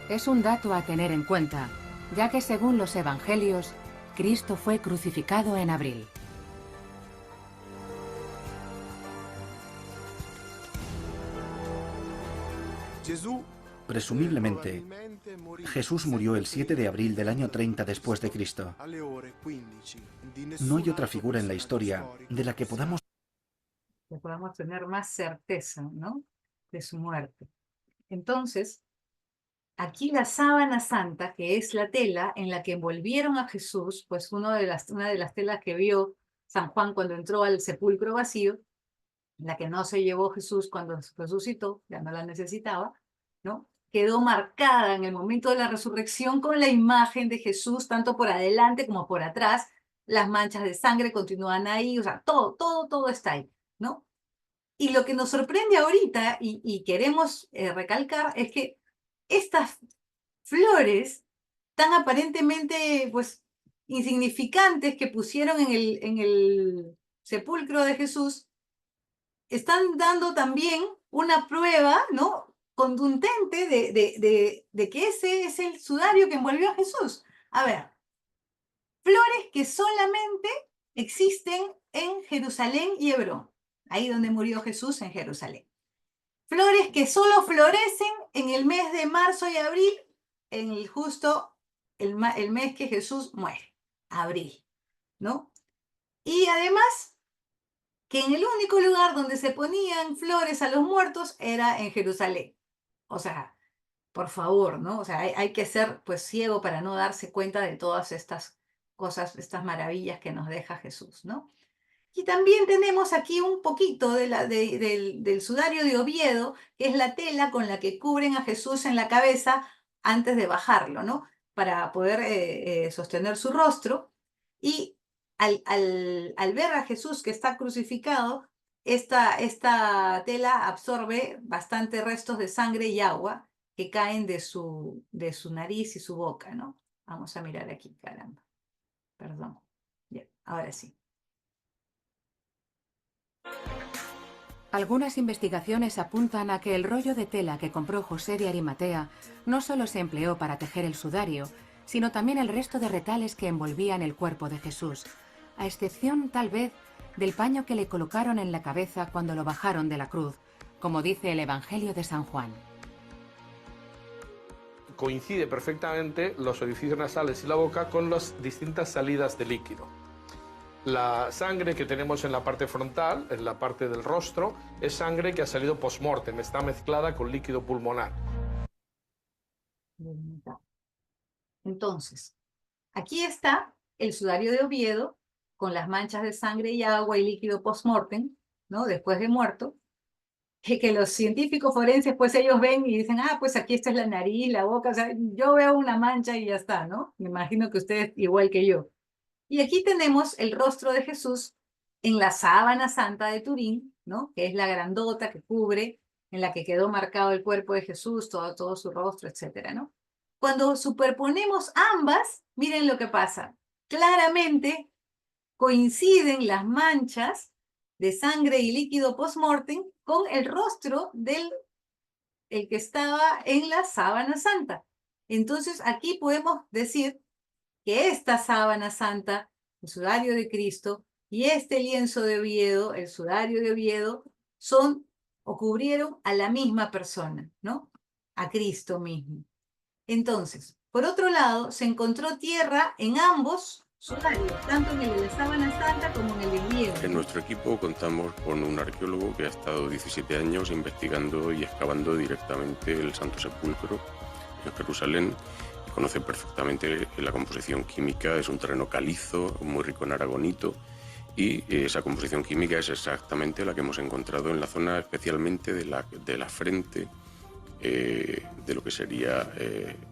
Es un dato a tener en cuenta, ya que según los evangelios, Cristo fue crucificado en abril. Presumiblemente, Jesús murió el 7 de abril del año 30 después de Cristo. No hay otra figura en la historia de la que podamos tener más certeza, ¿no?, de su muerte. Entonces, aquí la sábana santa, que es la tela en la que envolvieron a Jesús, pues una de las telas que vio San Juan cuando entró al sepulcro vacío, la que no se llevó Jesús cuando resucitó, ya no la necesitaba, ¿no?, quedó marcada en el momento de la resurrección con la imagen de Jesús, tanto por adelante como por atrás. Las manchas de sangre continúan ahí, o sea, todo está ahí, ¿no? Y lo que nos sorprende ahorita, y queremos recalcar, es que estas flores tan aparentemente, pues, insignificantes que pusieron en el sepulcro de Jesús, están dando también una prueba, ¿no?, contundente de que ese es el sudario que envolvió a Jesús. A ver, flores que solamente existen en Jerusalén y Hebrón, ahí donde murió Jesús, en Jerusalén. Flores que solo florecen en el mes de marzo y abril, en el mes que Jesús muere, abril, ¿no? Y además, que en el único lugar donde se ponían flores a los muertos era en Jerusalén. O sea, por favor, ¿no? O sea, hay que ser, pues, ciego para no darse cuenta de todas estas cosas, estas maravillas que nos deja Jesús, ¿no? Y también tenemos aquí un poquito del sudario de Oviedo, que es la tela con la que cubren a Jesús en la cabeza antes de bajarlo, ¿no?, para poder sostener su rostro. Y al ver a Jesús que está crucificado, esta tela absorbe bastante restos de sangre y agua que caen de su nariz y su boca, ¿no? Vamos a mirar aquí, caramba. Perdón. Bien, ahora sí. Algunas investigaciones apuntan a que el rollo de tela que compró José de Arimatea no solo se empleó para tejer el sudario, sino también el resto de retales que envolvían el cuerpo de Jesús, a excepción, tal vez, del paño que le colocaron en la cabeza cuando lo bajaron de la cruz, como dice el Evangelio de San Juan. Coincide perfectamente los orificios nasales y la boca con las distintas salidas de líquido. La sangre que tenemos en la parte frontal, en la parte del rostro, es sangre que ha salido post-mortem, está mezclada con líquido pulmonar. Entonces, aquí está el sudario de Oviedo con las manchas de sangre y agua y líquido post-mortem, ¿no? Después de muerto, que los científicos forenses, pues ellos ven y dicen, ah, pues aquí esta es la nariz, la boca, o sea, yo veo una mancha y ya está, ¿no? Me imagino que ustedes igual que yo. Y aquí tenemos el rostro de Jesús en la sábana santa de Turín, ¿no? Que es la grandota que cubre, en la que quedó marcado el cuerpo de Jesús, todo su rostro, etcétera, ¿no? Cuando superponemos ambas, miren lo que pasa. Claramente coinciden las manchas de sangre y líquido post-mortem con el rostro del el que estaba en la sábana santa. Entonces aquí podemos decir que esta sábana santa, el sudario de Cristo, y este lienzo de Oviedo, el sudario de Oviedo, son o cubrieron a la misma persona, ¿no? A Cristo mismo. Entonces, por otro lado, se encontró tierra en ambos sudarios, tanto en el de la sábana santa como en el de Oviedo. En nuestro equipo contamos con un arqueólogo que ha estado 17 años investigando y excavando directamente el Santo Sepulcro en Jerusalén. Conoce perfectamente la composición química, es un terreno calizo, muy rico en aragonito, y esa composición química es exactamente la que hemos encontrado en la zona especialmente de la frente de lo que sería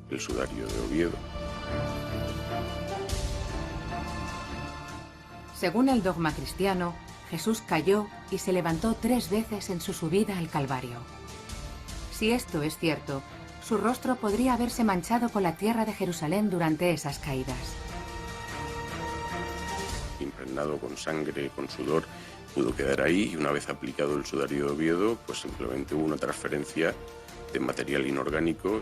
el sudario de Oviedo. Según el dogma cristiano, Jesús cayó y se levantó 3 veces en su subida al Calvario. Si esto es cierto, su rostro podría haberse manchado con la tierra de Jerusalén durante esas caídas. Impregnado con sangre, con sudor, pudo quedar ahí y una vez aplicado el sudario de Oviedo, pues simplemente hubo una transferencia de material inorgánico.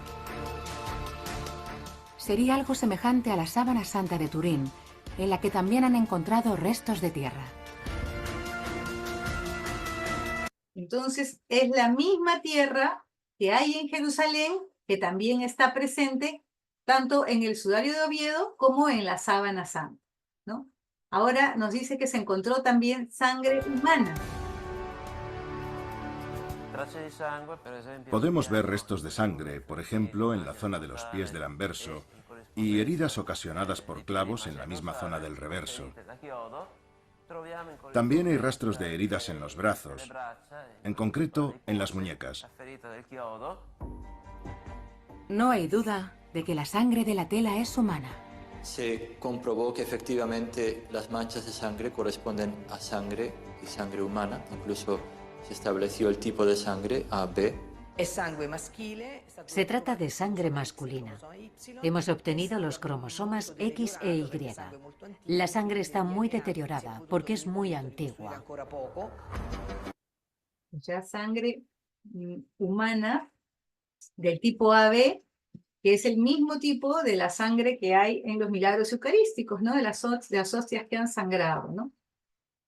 Sería algo semejante a la sábana santa de Turín, en la que también han encontrado restos de tierra. Entonces, es la misma tierra que hay en Jerusalén, que también está presente tanto en el sudario de Oviedo como en la sábana santa, ¿no? Ahora nos dice que se encontró también sangre humana. Podemos ver restos de sangre, por ejemplo, en la zona de los pies del anverso, y heridas ocasionadas por clavos en la misma zona del reverso. También hay rastros de heridas en los brazos, en concreto en las muñecas. No hay duda de que la sangre de la tela es humana. Se comprobó que efectivamente las manchas de sangre corresponden a sangre y sangre humana. Incluso se estableció el tipo de sangre AB. Se trata de sangre masculina. Hemos obtenido los cromosomas X e Y. La sangre está muy deteriorada porque es muy antigua. Ya sangre humana del tipo AB, que es el mismo tipo de la sangre que hay en los milagros eucarísticos, ¿no? De las hostias que han sangrado, ¿no?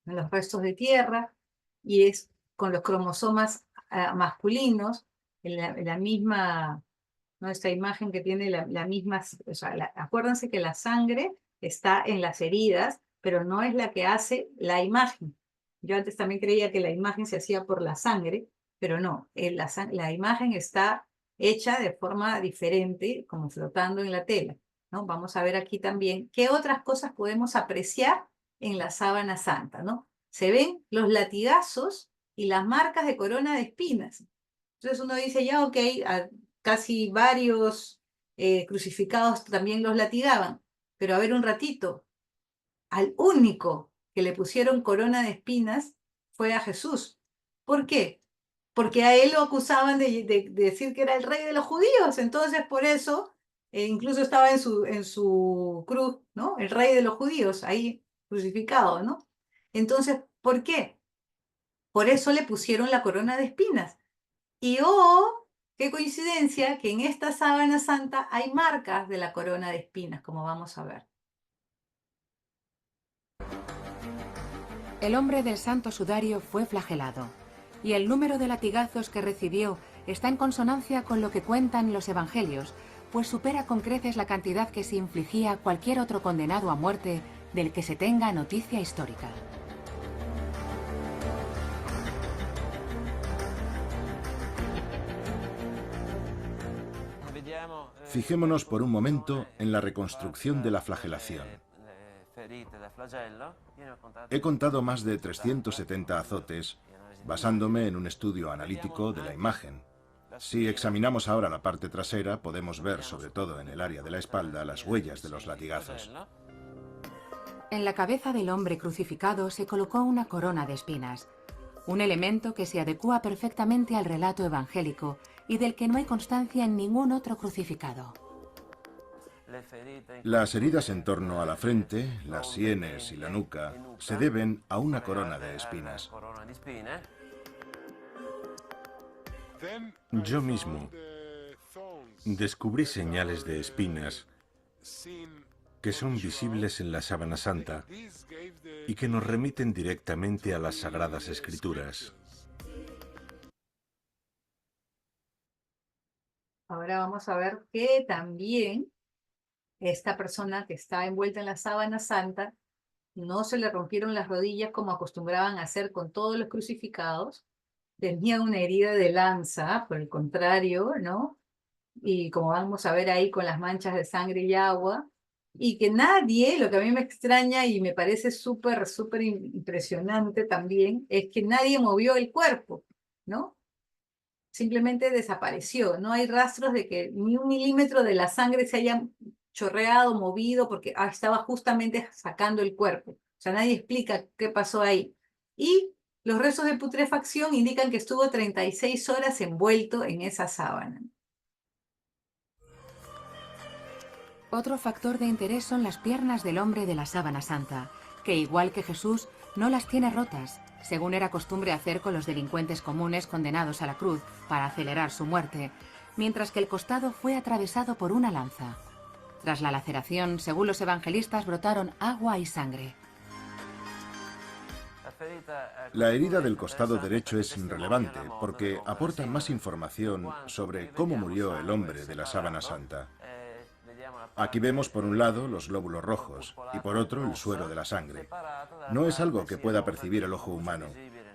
En los restos de tierra, y es con los cromosomas masculinos, en la misma, ¿no? Esta imagen que tiene la misma, o sea, acuérdense que la sangre está en las heridas, pero no es la que hace la imagen. Yo antes también creía que la imagen se hacía por la sangre, pero no, la imagen está hecha de forma diferente, como flotando en la tela, ¿no? Vamos a ver aquí también qué otras cosas podemos apreciar en la sábana santa, ¿no? Se ven los latigazos y las marcas de corona de espinas. Entonces uno dice, ya, ok, casi varios crucificados también los latigaban, pero a ver un ratito, al único que le pusieron corona de espinas fue a Jesús. ¿Por qué? Porque a él lo acusaban de decir que era el rey de los judíos, entonces por eso incluso estaba en su cruz, ¿no? El rey de los judíos, ahí crucificado, ¿no? Entonces, ¿por qué? Por eso le pusieron la corona de espinas. Y Qué coincidencia que en esta sábana santa hay marcas de la corona de espinas, como vamos a ver. El hombre del santo sudario fue flagelado, y el número de latigazos que recibió está en consonancia con lo que cuentan los evangelios, pues supera con creces la cantidad que se infligía a cualquier otro condenado a muerte del que se tenga noticia histórica. Fijémonos por un momento en la reconstrucción de la flagelación. He contado más de 370 azotes basándome en un estudio analítico de la imagen. Si examinamos ahora la parte trasera, podemos ver, sobre todo en el área de la espalda, las huellas de los latigazos. En la cabeza del hombre crucificado se colocó una corona de espinas, un elemento que se adecúa perfectamente al relato evangélico y del que no hay constancia en ningún otro crucificado. Las heridas en torno a la frente, las sienes y la nuca se deben a una corona de espinas. Yo mismo descubrí señales de espinas que son visibles en la sábana santa y que nos remiten directamente a las Sagradas Escrituras. Ahora vamos a ver que también esta persona que está envuelta en la sábana santa no se le rompieron las rodillas como acostumbraban a hacer con todos los crucificados. Tenía una herida de lanza, por el contrario, ¿no? Y como vamos a ver ahí con las manchas de sangre y agua, y que nadie, lo que a mí me extraña y me parece súper, súper impresionante también, es que nadie movió el cuerpo, ¿no? Simplemente desapareció. No hay rastros de que ni un milímetro de la sangre se haya chorreado, movido, porque estaba justamente sacando el cuerpo. O sea, nadie explica qué pasó ahí. Y los restos de putrefacción indican que estuvo 36 horas envuelto en esa sábana. Otro factor de interés son las piernas del hombre de la sábana santa, que igual que Jesús, no las tiene rotas, según era costumbre hacer con los delincuentes comunes condenados a la cruz para acelerar su muerte, mientras que el costado fue atravesado por una lanza. Tras la laceración, según los evangelistas, brotaron agua y sangre. La herida del costado derecho es relevante porque aporta más información sobre cómo murió el hombre de la sábana santa. Aquí vemos por un lado los glóbulos rojos y por otro el suero de la sangre. No es algo que pueda percibir el ojo humano.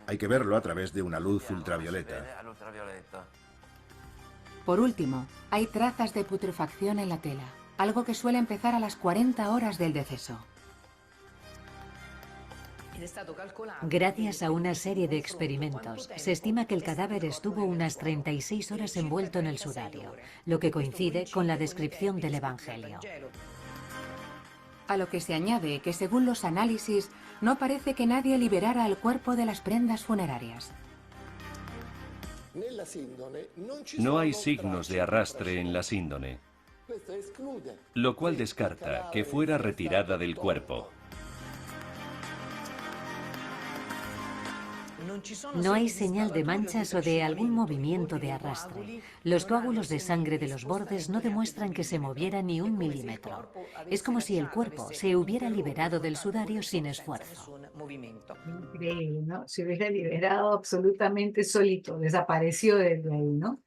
Hay que verlo a través de una luz ultravioleta. Por último, hay trazas de putrefacción en la tela, algo que suele empezar a las 40 horas del deceso. Gracias a una serie de experimentos, se estima que el cadáver estuvo unas 36 horas envuelto en el sudario, lo que coincide con la descripción del Evangelio. A lo que se añade que, según los análisis, no parece que nadie liberara al cuerpo de las prendas funerarias. No hay signos de arrastre en la síndone, lo cual descarta que fuera retirada del cuerpo. No hay señal de manchas o de algún movimiento de arrastre. Los coágulos de sangre de los bordes no demuestran que se moviera ni un milímetro. Es como si el cuerpo se hubiera liberado del sudario sin esfuerzo. Increíble, ¿no? Se hubiera liberado absolutamente solito, desapareció de ahí, ¿no?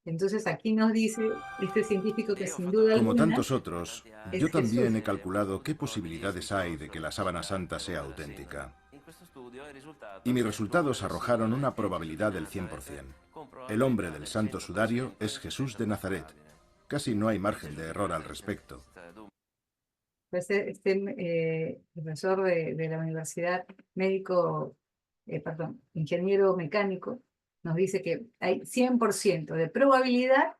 Entonces aquí nos dice este científico que sin duda Como alguna tantos otros, es yo también Jesús. he calculado qué posibilidades hay de que la sábana santa sea auténtica. Y mis resultados arrojaron una probabilidad del 100%. El hombre del santo sudario es Jesús de Nazaret. Casi no hay margen de error al respecto. Pues profesor de la universidad, ingeniero mecánico, nos dice que hay 100% de probabilidad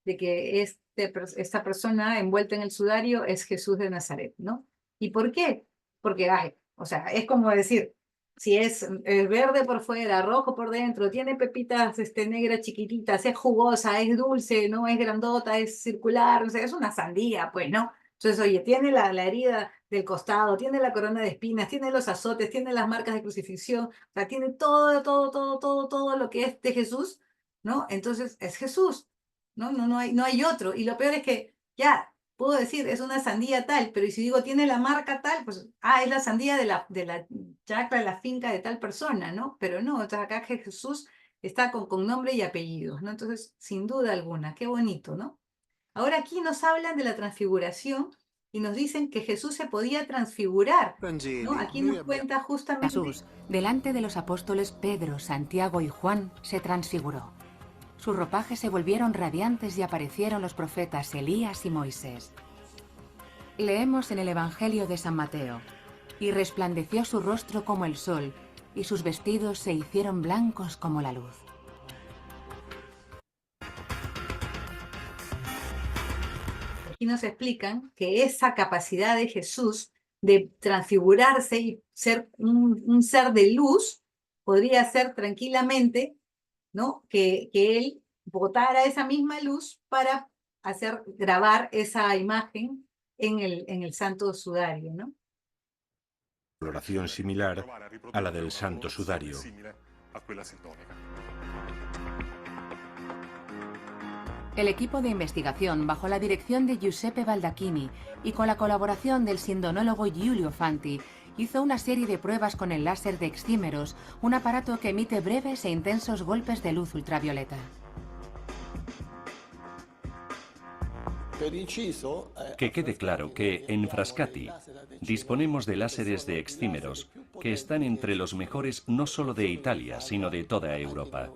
de que esta persona envuelta en el sudario es Jesús de Nazaret, ¿no? ¿Y por qué? Porque, o sea, es como decir, si es verde por fuera, rojo por dentro, tiene pepitas negras chiquititas, es jugosa, es dulce, no es grandota, es circular, o sea, es una sandía, pues, ¿no? Entonces, oye, tiene la herida del costado, tiene la corona de espinas, tiene los azotes, tiene las marcas de crucifixión, o sea, tiene todo lo que es de Jesús, ¿no? Entonces, es Jesús. No hay otro. Y lo peor es que ya puedo decir, es una sandía tal, pero si digo tiene la marca tal, pues, es la sandía de la chacra, de la finca de tal persona, ¿no? Pero no, entonces acá Jesús está con nombre y apellidos, ¿no? Entonces, sin duda alguna, qué bonito, ¿no? Ahora aquí nos hablan de la transfiguración y nos dicen que Jesús se podía transfigurar, ¿no? Aquí nos cuenta justamente... Jesús, delante de los apóstoles Pedro, Santiago y Juan, se transfiguró. Sus ropajes se volvieron radiantes y aparecieron los profetas Elías y Moisés. Leemos en el Evangelio de San Mateo: y resplandeció su rostro como el sol, y sus vestidos se hicieron blancos como la luz. Aquí nos explican que esa capacidad de Jesús de transfigurarse y ser un ser de luz podría ser tranquilamente, ¿no? Que él botara esa misma luz para grabar esa imagen en el Santo Sudario, ¿no? Exploración similar a la del Santo Sudario. El equipo de investigación, bajo la dirección de Giuseppe Baldacchini y con la colaboración del sindonólogo Giulio Fanti, hizo una serie de pruebas con el láser de excímeros, un aparato que emite breves e intensos golpes de luz ultravioleta. Que quede claro que en Frascati disponemos de láseres de excímeros que están entre los mejores no solo de Italia, sino de toda Europa.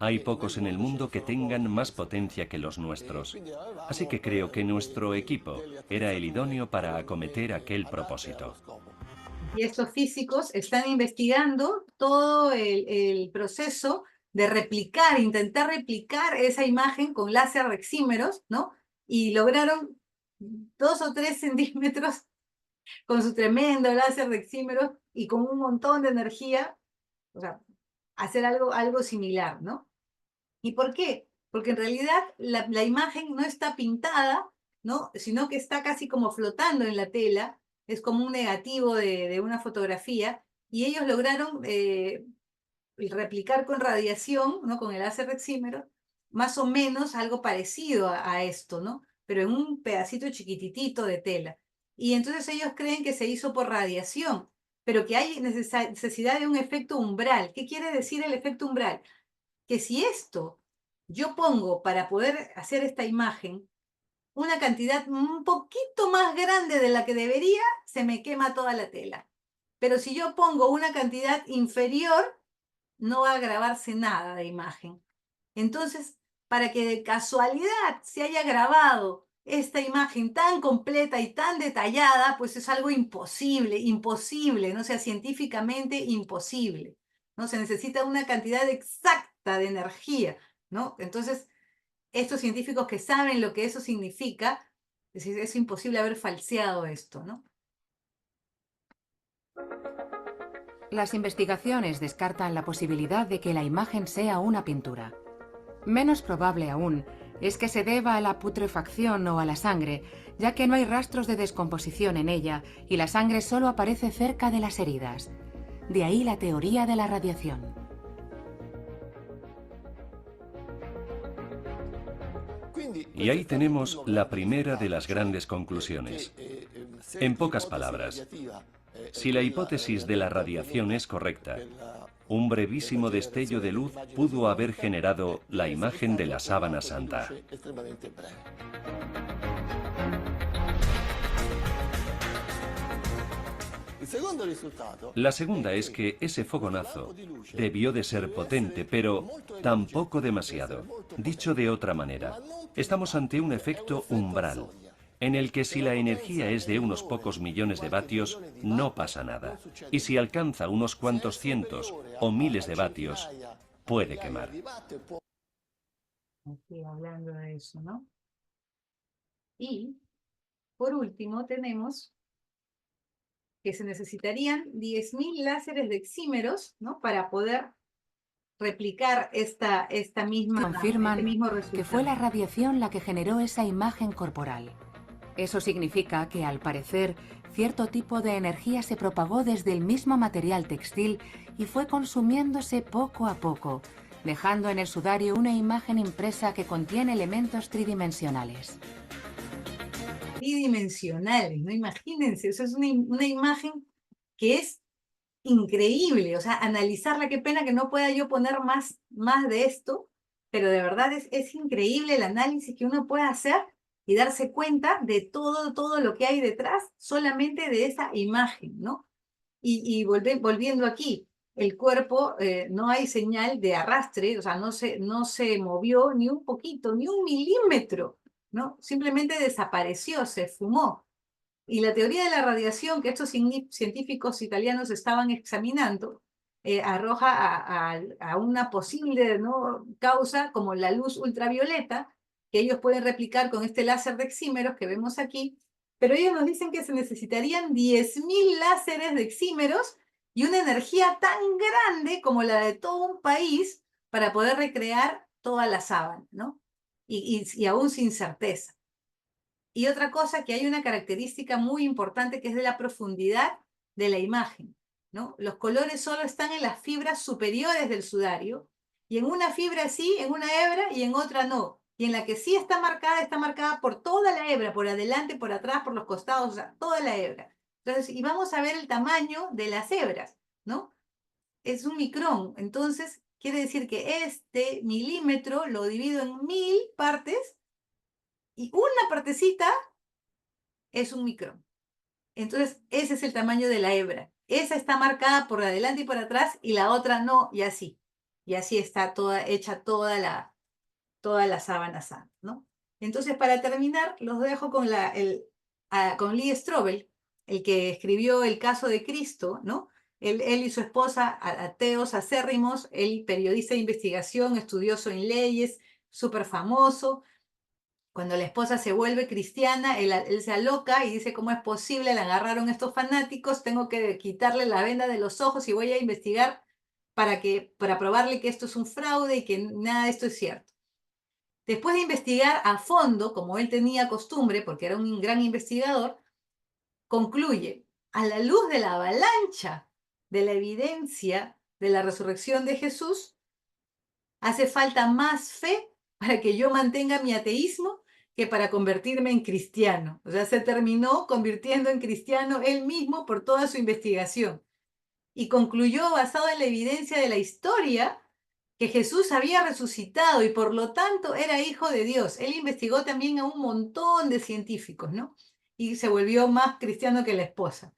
Hay pocos en el mundo que tengan más potencia que los nuestros. Así que creo que nuestro equipo era el idóneo para acometer aquel propósito. Y estos físicos están investigando todo el proceso de intentar replicar esa imagen con láser de excímeros, ¿no? Y lograron 2 o 3 centímetros con su tremendo láser de excímeros y con un montón de energía, o sea, hacer algo similar, ¿no? ¿Y por qué? Porque en realidad la imagen no está pintada, ¿no? Sino que está casi como flotando en la tela, es como un negativo de una fotografía, y ellos lograron replicar con radiación, ¿no? Con el láser excímero, más o menos algo parecido a esto, ¿no? Pero en un pedacito chiquititito de tela. Y entonces ellos creen que se hizo por radiación, pero que hay necesidad de un efecto umbral. ¿Qué quiere decir el efecto umbral? Que si yo pongo para poder hacer esta imagen una cantidad un poquito más grande de la que debería, se me quema toda la tela. Pero si yo pongo una cantidad inferior, no va a grabarse nada de imagen. Entonces, para que de casualidad se haya grabado esta imagen tan completa y tan detallada, pues es algo imposible, ¿no? O sea, científicamente imposible, ¿no? Se necesita una cantidad exacta de energía, ¿no? Entonces, estos científicos que saben lo que eso significa, es imposible haber falseado esto, ¿no? Las investigaciones descartan la posibilidad de que la imagen sea una pintura. Menos probable aún es que se deba a la putrefacción o a la sangre, ya que no hay rastros de descomposición en ella y la sangre solo aparece cerca de las heridas. De ahí la teoría de la radiación. Y ahí tenemos la primera de las grandes conclusiones. En pocas palabras, si la hipótesis de la radiación es correcta, un brevísimo destello de luz pudo haber generado la imagen de la sábana santa. La segunda es que ese fogonazo debió de ser potente, pero tampoco demasiado. Dicho de otra manera, estamos ante un efecto umbral, en el que si la energía es de unos pocos millones de vatios, no pasa nada. Y si alcanza unos cuantos cientos o miles de vatios, puede quemar. Aquí hablando de eso, ¿no? Y, por último, tenemos que se necesitarían 10.000 láseres de excímeros, ¿no? Para poder replicar esta misma... Confirman que fue la radiación la que generó esa imagen corporal. Eso significa que, al parecer, cierto tipo de energía se propagó desde el mismo material textil y fue consumiéndose poco a poco, dejando en el sudario una imagen impresa que contiene elementos tridimensionales. Tridimensionales, ¿no? Imagínense, eso es una imagen que es increíble, o sea, analizarla, qué pena que no pueda yo poner más de esto, pero de verdad es increíble el análisis que uno puede hacer y darse cuenta de todo lo que hay detrás solamente de esa imagen, ¿no? Y volviendo aquí, el cuerpo, no hay señal de arrastre, o sea, no se movió ni un poquito, ni un milímetro, ¿no? Simplemente desapareció, se esfumó. Y la teoría de la radiación que estos científicos italianos estaban examinando arroja a una posible, ¿no?, causa como la luz ultravioleta, que ellos pueden replicar con este láser de exímeros que vemos aquí, pero ellos nos dicen que se necesitarían 10.000 láseres de exímeros y una energía tan grande como la de todo un país para poder recrear toda la sábana, ¿no? Y aún sin certeza. Y otra cosa, que hay una característica muy importante que es de la profundidad de la imagen, ¿no? Los colores solo están en las fibras superiores del sudario, y en una fibra sí, en una hebra, y en otra no. Y en la que sí está marcada por toda la hebra, por adelante, por atrás, por los costados, o sea, toda la hebra. Entonces, y vamos a ver el tamaño de las hebras, ¿no? Es un micrón. Entonces, quiere decir que este milímetro lo divido en 1000 partes, y una partecita es un micrón. Entonces, ese es el tamaño de la hebra. Esa está marcada por adelante y por atrás, y la otra no, y así. Y así está hecha toda la sábana santa, ¿no? Entonces, para terminar, los dejo con con Lee Strobel, el que escribió El caso de Cristo, ¿no? Él y su esposa, ateos acérrimos, él periodista de investigación, estudioso en leyes, súper famoso. Cuando la esposa se vuelve cristiana, él se aloca y dice, ¿cómo es posible? Le agarraron estos fanáticos, tengo que quitarle la venda de los ojos y voy a investigar para probarle que esto es un fraude y que nada de esto es cierto. Después de investigar a fondo, como él tenía costumbre, porque era un gran investigador, concluye, a la luz de la avalancha de la evidencia de la resurrección de Jesús, hace falta más fe para que yo mantenga mi ateísmo que para convertirme en cristiano. O sea, se terminó convirtiendo en cristiano él mismo por toda su investigación. Y concluyó, basado en la evidencia de la historia, que Jesús había resucitado y por lo tanto era hijo de Dios. Él investigó también a un montón de científicos, ¿no? Y se volvió más cristiano que la esposa,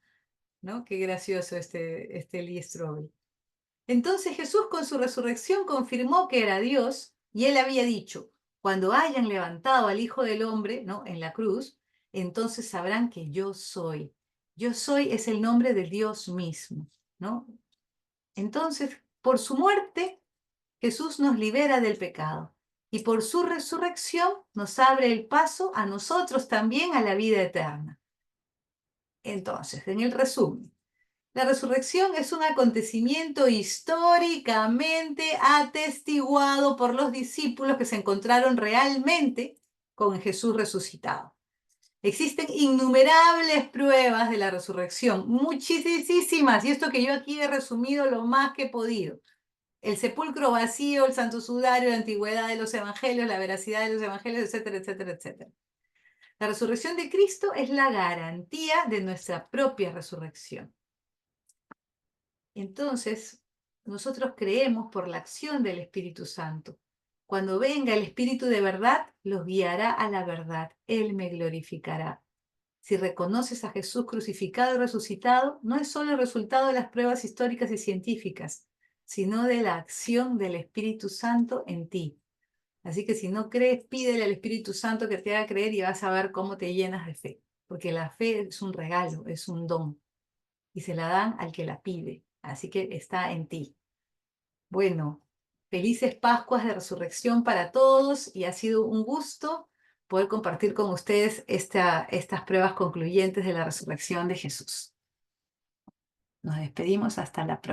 ¿no? Qué gracioso este Lee Strobel. Entonces Jesús con su resurrección confirmó que era Dios, y él había dicho, cuando hayan levantado al Hijo del Hombre, ¿no?, en la cruz, entonces sabrán que yo soy. Yo soy es el nombre del Dios mismo, ¿no? Entonces, por su muerte, Jesús nos libera del pecado, y por su resurrección nos abre el paso a nosotros también a la vida eterna. Entonces, en el resumen, la resurrección es un acontecimiento históricamente atestiguado por los discípulos que se encontraron realmente con Jesús resucitado. Existen innumerables pruebas de la resurrección, muchísimas, y esto que yo aquí he resumido lo más que he podido. El sepulcro vacío, el santo sudario, la antigüedad de los evangelios, la veracidad de los evangelios, etcétera, etcétera, etcétera. La resurrección de Cristo es la garantía de nuestra propia resurrección. Entonces, nosotros creemos por la acción del Espíritu Santo. Cuando venga el Espíritu de verdad, los guiará a la verdad. Él me glorificará. Si reconoces a Jesús crucificado y resucitado, no es solo el resultado de las pruebas históricas y científicas, sino de la acción del Espíritu Santo en ti. Así que si no crees, pídele al Espíritu Santo que te haga creer y vas a ver cómo te llenas de fe. Porque la fe es un regalo, es un don. Y se la dan al que la pide. Así que está en ti. Bueno, felices Pascuas de Resurrección para todos, y ha sido un gusto poder compartir con ustedes estas pruebas concluyentes de la resurrección de Jesús. Nos despedimos hasta la próxima.